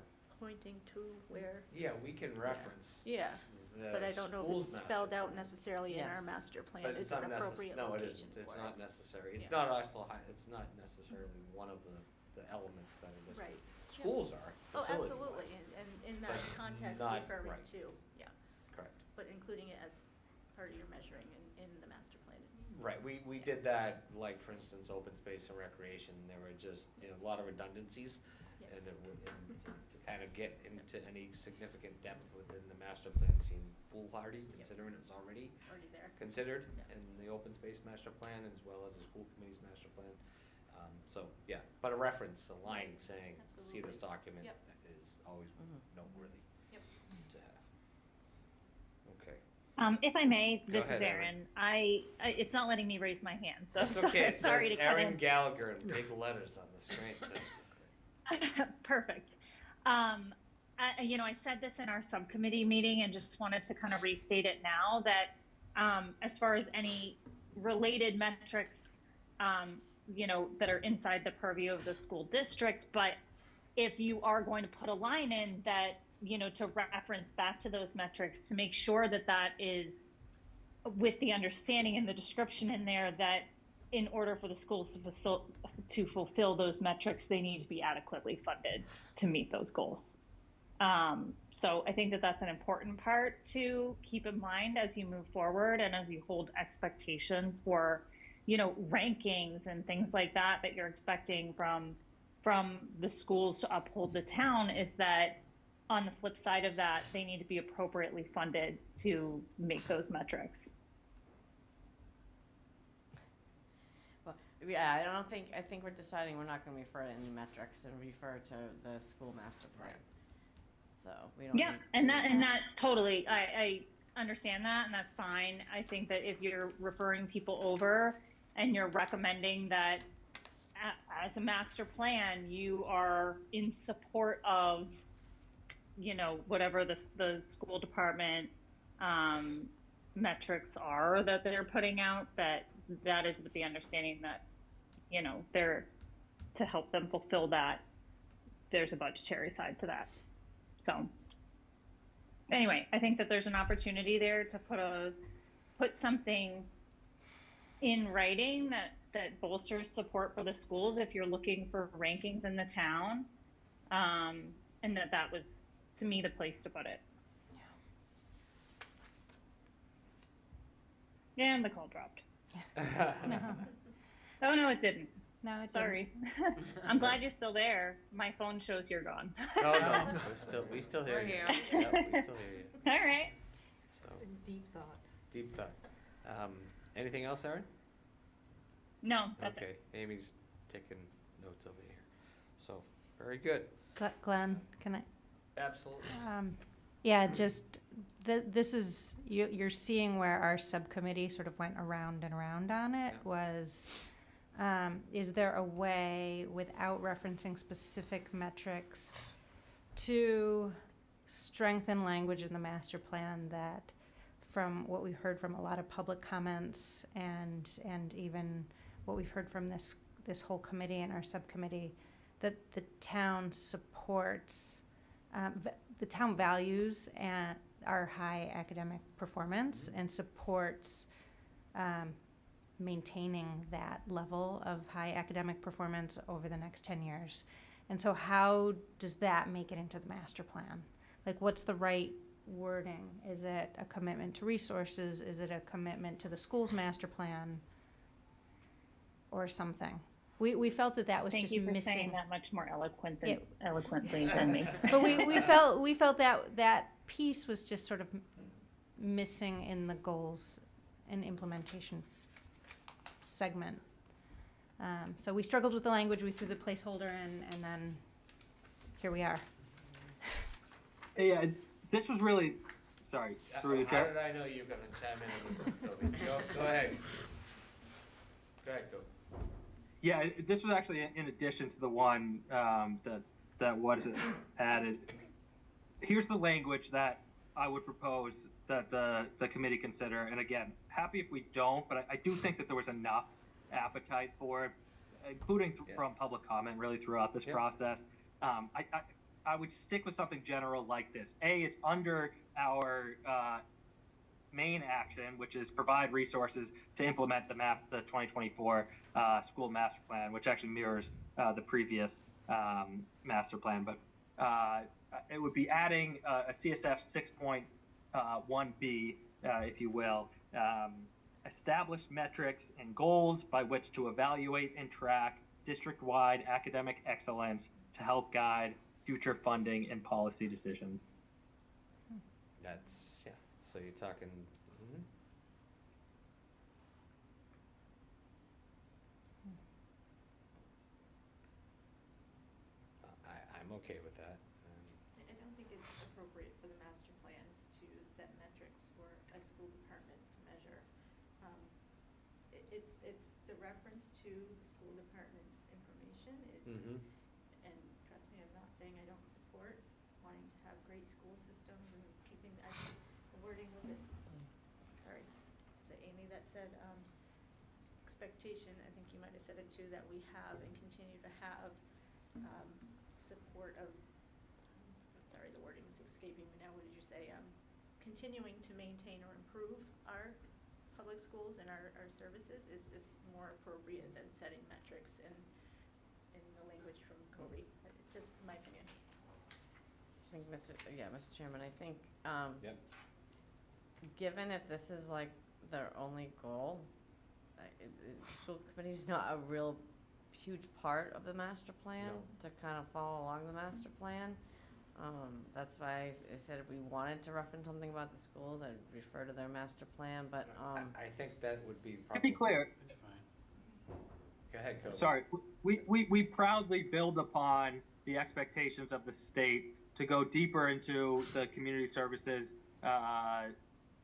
pointing to where. Yeah, we can reference. Yeah, the but I don't know if school's it's spelled master out plan. necessarily in our Yes. master plan. But it's Is an not necess- appropriate no, it location isn't. It's for not it. necessary. It's Yeah. not also, it's not necessarily one of the elements that are listed. Right. Schools are, Oh, facility-wise. absolutely, and in that But context, not- referring right. to, yeah, Correct. but including it as part of your measuring in the master plan is. Right, we did that, like, for instance, open space and recreation, there were just, a lot of redundancies. And Yes. it would, and to kind of get into any significant depth within the master plan seemed foolhardy, considering it's already Already there. considered Yeah. in the open space master plan as well as the school committee's master plan. So, yeah, but a reference, a line saying, see this Absolutely. document Yep. is always noteworthy Yep. to have. Okay. If I may, Go this ahead, is Erin. Erin. It's not letting me raise my hand, so That's okay, it sorry says to cut Erin in. Gallagher in big letters on the screen, so. Perfect. I said this in our subcommittee meeting and just wanted to kind of restate it now that as far as any related metrics, that are inside the purview of the school district, but if you are going to put a line in that, to reference back to those metrics, to make sure that that is with the understanding and the description in there that in order for the schools to fulfill those metrics, they need to be adequately funded to meet those goals. So I think that that's an important part to keep in mind as you move forward and as you hold expectations for, rankings and things like that you're expecting from the schools to uphold the town, is that on the flip side of that, they need to be appropriately funded to make those metrics. Well, yeah, I think we're deciding we're not gonna refer to any metrics and refer to the school master plan. So we don't. Yeah, need and to- that totally, I understand that, and that's fine. I think that if you're referring people over and you're recommending that as a master plan, you are in support of, whatever the school department metrics are that they're putting out, that is with the understanding that, they're, to help them fulfill that, there's a budgetary side to that. So anyway, I think that there's an opportunity there to put something in writing that bolsters support for the schools if you're looking for rankings in the town. And that was, to me, the place to put it. Yeah, and the call dropped. No, Oh, no, it didn't. no, it didn't. Sorry. I'm glad you're still there. My phone shows you're gone. No, we still hear We're you. here. Yep, we still hear you. All right. So, Deep thought. deep thought. Anything else, Erin? No, that's it. Okay, Amy's taking notes over here. So, very good. Glenn, can I? Absolutely. Yeah, just, this is, you're seeing where our subcommittee sort of went around and around on it, was, is there a way, without referencing specific metrics, to strengthen language in the master plan that, from what we've heard from a lot of public comments and even what we've heard from this whole committee and our subcommittee, that the town supports, the town values and our high academic performance and supports maintaining that level of high academic performance over the next 10 years. And so how does that make it into the master plan? Like, what's the right wording? Is it a commitment to resources? Is it a commitment to the school's master plan? Or something? We felt that was Thank just you for missing. saying that much more Yeah. eloquently than me. But we felt that piece was just sort of missing in the goals and implementation segment. So we struggled with the language, we threw the placeholder in, and then here we are. Yeah, this was really sorry, through you, How Chair. did I know you were gonna chime in on this one, Toby? Go ahead. Go ahead, Toby. Yeah, this was actually in addition to the one that was added. Here's the language that I would propose that the committee consider. And again, happy if we don't, but I do think that there was enough appetite for it, including from public comment really throughout this process. I would stick with something general like this. It's under our main action, which is provide resources to implement the 2024 school master plan, which actually mirrors the previous master plan. But it would be adding a CSF 6.1B, if you will, establish metrics and goals by which to evaluate and track district-wide academic excellence to help guide future funding and policy decisions. That's, yeah, so you're talking, I'm okay with that. I don't think it's appropriate for the master plan to set metrics for a school department to measure. It's the reference to the school department's information is, and trust me, I'm not saying I don't support wanting to have great school systems and keeping, I think the wording was it, sorry, was it Amy that said, expectation, I think you might have said it too, that we have and continue to have, support of, sorry, the wording is escaping me now, what did you say? Continuing to maintain or improve our public schools and our services is more appropriate than setting metrics in the language from Kobe, just my opinion. I think, Mr. Chairman, I think, given if this is like their only goal, the school committee's not a real huge part of the master plan to kind of follow along the master plan. That's why I said if we wanted to reference something about the schools, I'd refer to their master plan, but, I think that would be To probably. be clear, It's fine. Go ahead, Kobe. sorry, we proudly build upon the expectations of the state to go deeper into the community services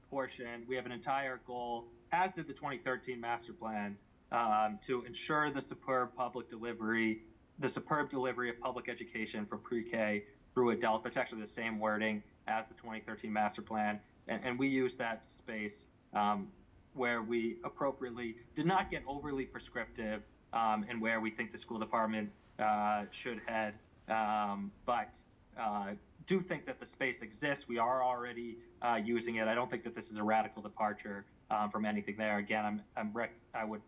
portion. We have an entire goal, as did the 2013 master plan, to ensure the superb delivery of public education from pre-K through adult. That's actually the same wording as the 2013 master plan. And we use that space where we appropriately did not get overly prescriptive and where we think the school department should head. But do think that the space exists. We are already using it. I don't think that this is a radical departure from anything there. Again, I would,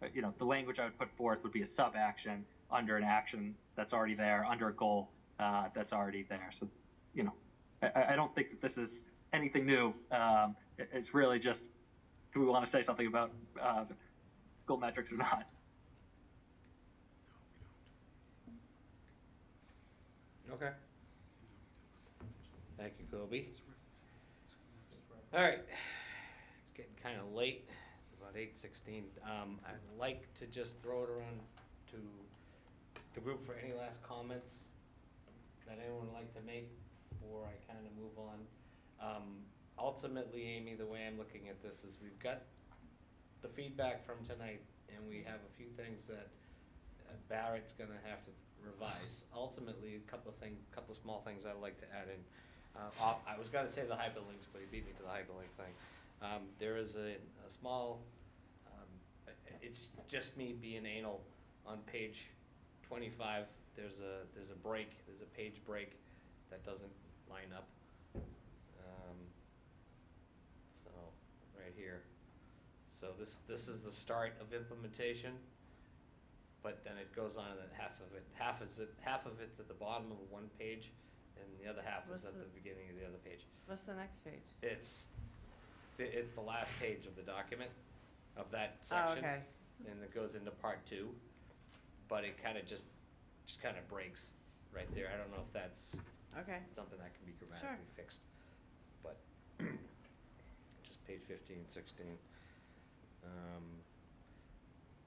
the language I would put forth would be a sub-action under an action that's already there, under a goal that's already there. So, I don't think that this is anything new. It's really just, do we want to say something about school metrics or not? Okay. Thank you, Kobe. All right, it's getting kind of late. It's about 8:16. I'd like to just throw it around to the group for any last comments that anyone would like to make before I kind of move on. Ultimately, Amy, the way I'm looking at this is we've got the feedback from tonight, and we have a few things that Barrett's going to have to revise. Ultimately, a couple of small things I'd like to add in. I was going to say the hyperlinks, but he beat me to the hyperlink thing. There is a small, it's just me being anal on page 25. There's a break, there's a page break that doesn't line up. So right here. So this is the start of implementation, but then it goes on, and then half of it's at the bottom of one page, and the other half is at the beginning of the other page. What's the next page? It's the last page of the document, of that section. Oh, okay. And it goes into part 2, but it kind of just kind of breaks right there. I don't know if that's something that can be grammatically fixed, but just page 15, 16.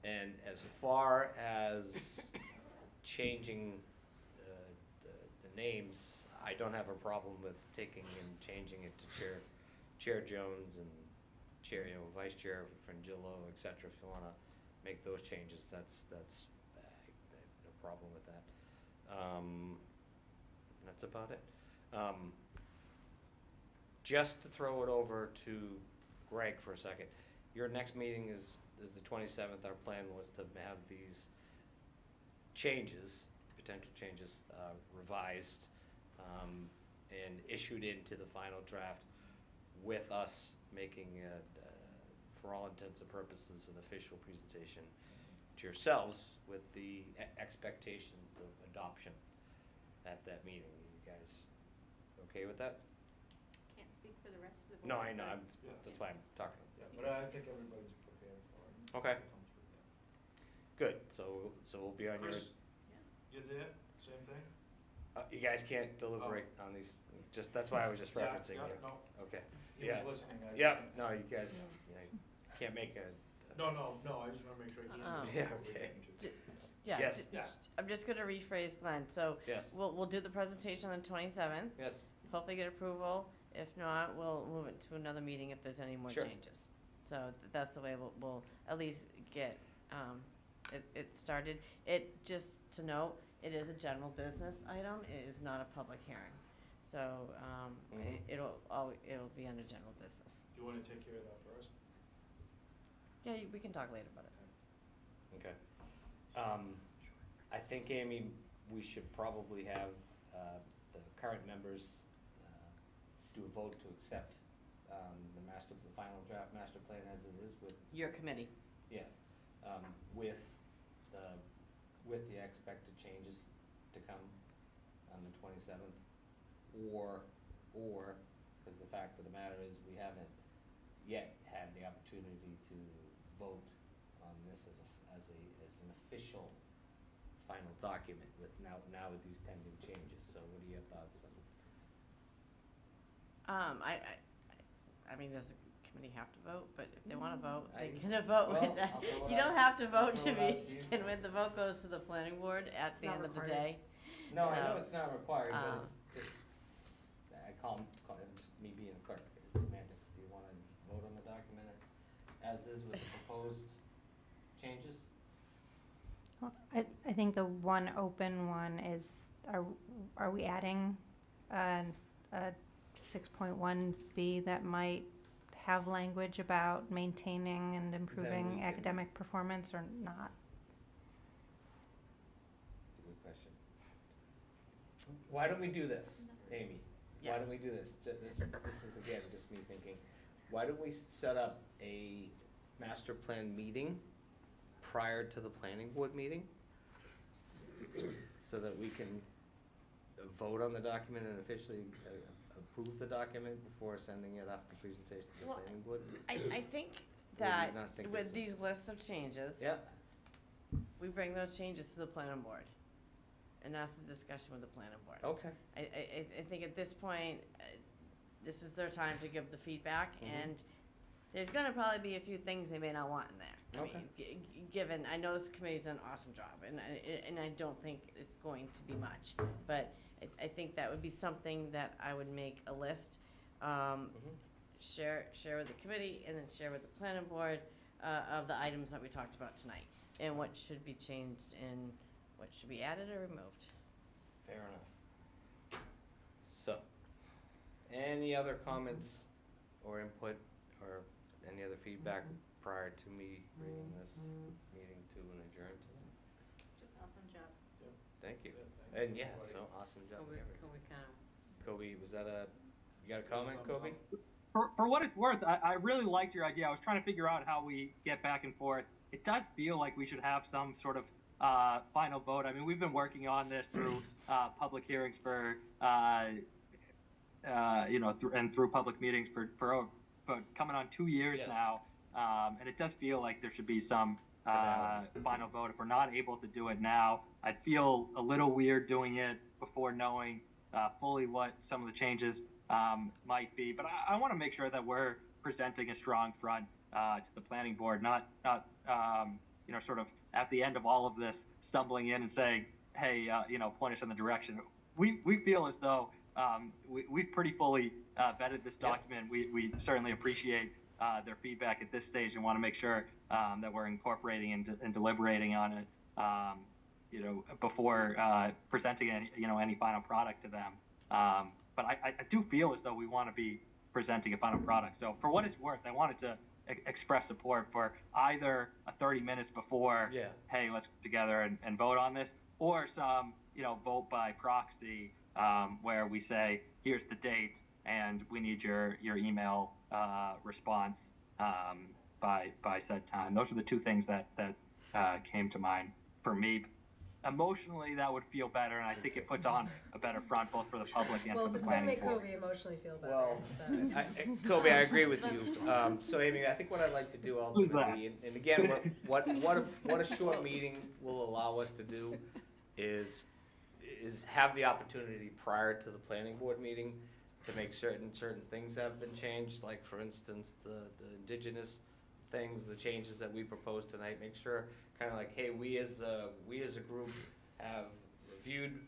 And as far as changing the names, I don't have a problem with taking and changing it to Chair Jones and Chair, Vice Chair Frangillo, et cetera. If you wanna make those changes, that's, I have no problem with that. That's about it. Just to throw it over to Greg for a second. Your next meeting is the 27th. Our plan was to have these changes, potential changes, revised and issued into the final draft with us making, for all intents and purposes, an official presentation to yourselves with the expectations of adoption at that meeting. You guys okay with that? Can't speak for the rest of the No, board. I know, but- that's why I'm talking. Yeah, but I think everybody's prepared for it. Okay. Comes with that. Good, so we'll be on your, Chris, you there? Same thing? you guys can't deliberate on these, that's why I was just Yeah, referencing yeah, it. no. Okay, He yeah. was listening. Yeah, no, you guys, can't make a. No, I just wanna make sure he understands Yeah, what we're okay. getting to. Yeah. Yes. Yeah. I'm just gonna rephrase Glenn, so. Yes. We'll do the presentation on the 27th. Yes. Hopefully get approval. If not, we'll move it to another meeting if there's any more Sure. changes. So that's the way we'll at least get, it started. Just to note, it is a general business item, it is not a public hearing. So, Mhm. it'll be under general business. Do you wanna take care of that first? Yeah, we can talk later about it. Okay. I think, Amy, we should probably have, the current members, do a vote to accept, the final draft master plan as it is with, Your committee. yes, with the expected changes to come on the 27th. Or, because the fact of the matter is, we haven't yet had the opportunity to vote on this as an official final document with now with these pending changes. So what are your thoughts on? I mean, does the committee have to vote? But if they wanna vote, they I- can vote well, with that. I'll throw it You don't out- have to I'll vote throw to it out be, to you and when first. the vote goes to the planning board at the not end of the required. day. No, I know So, it's not required, but um, it's just, I call it just me being a clerk, it's semantics. Do you wanna vote on the document as is with the proposed changes? Well, I think the one open one is, are we adding a 6.1B that might have language about maintaining and we improving can- academic performance or not? It's a good question. Why don't we do this, Amy? Why Yeah. don't we do this? This is again, just me thinking. Why don't we set up a master plan meeting prior to the planning board meeting? So that we can vote on the document and officially approve the document before sending it after presentation to the Well, planning board? I think Or do you that not think with this these is- lists of changes. Yeah, We bring those changes to the planning board. And that's the discussion with the planning board. okay. I think at this point, this is their time to give the feedback, Mhm. and there's gonna probably be a few things they may not want in there. I Okay. mean, given, I know this committee's done an awesome job, and I don't think it's going to be much, but I think that would be something that I would make a list, Mhm. share with the committee, and then share with the planning board, of the items that we talked about tonight, and what should be changed and what should be added or removed. Fair enough. So, any other comments or input or any other feedback prior to me bringing this meeting to an adjourn tonight? Just awesome job. Thank you. Yeah, thank And you, yeah, everybody. so awesome job. Can we Gary. kind of, Kobe, was that you got a comment, Kobe? For what it's worth, I really liked your idea. I was trying to figure out how we get back and forth. It does feel like we should have some sort of final vote. I mean, we've been working on this through public hearings for, through public meetings for coming on 2 years Yes. now. And it does feel like there should be some Finale. final vote. If we're not able to do it now, I'd feel a little weird doing it before knowing fully what some of the changes might be. But I want to make sure that we're presenting a strong front to the planning board, not sort of at the end of all of this stumbling in and saying, hey, point us in the direction. We feel as though we've pretty fully vetted this document. We certainly appreciate their feedback at this stage and want to make sure that we're incorporating and deliberating on it, before presenting any final product to them. But I do feel as though we want to be presenting a final product. So for what it's worth, I wanted to express support for either a 30 minutes before, hey, let's get together and vote on this, or some, vote by proxy, where we say, here's the date, and we need your email response by said time. Those are the two things that came to mind for me. Emotionally, that would feel better, and I think it puts on a better front both for the public and Well, for if the it's gonna planning make board. Kobe emotionally feel better. Well, then- Kobe, I agree with you. So Amy, I think what I'd like to do ultimately, and again, what a short meeting will allow us to do is have the opportunity prior to the planning board meeting to make certain things have been changed, like for instance, the indigenous things, the changes that we proposed tonight, make sure kind of like, hey, we as a group have reviewed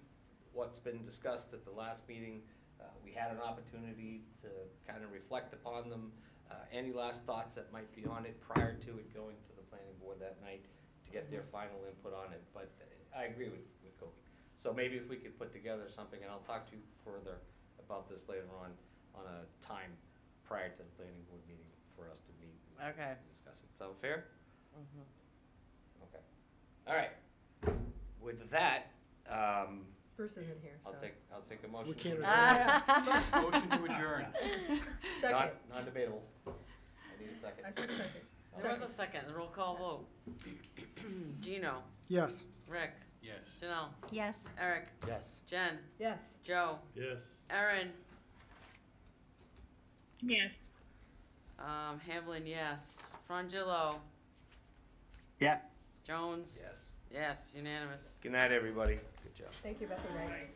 what's been discussed at the last meeting. We had an opportunity to kind of reflect upon them. Any last thoughts that might be on it prior to it going to the planning board that night to get their final input on it. But I agree with Kobe. So maybe if we could put together something, and I'll talk to you further about this later on a time prior to the planning board meeting for us to meet Okay. and discuss it. Sound fair? Mhm. Okay. All right. With that, Bruce isn't here, so. I'll take a motion. We can't Motion to adjourn. Second. Non-debatable. I need a second. I said second. There was a second, roll call vote. Gino, Yes. Rick, Yes. Janelle, Yes. Eric, Yes. Jen, Yes. Joe, Yes. Erin, Yes. Hamblin, yes. Frangillo, Yes. Jones? Yes. Yes, unanimous. Good night, everybody. Good job. Thank you, Beth and Ray.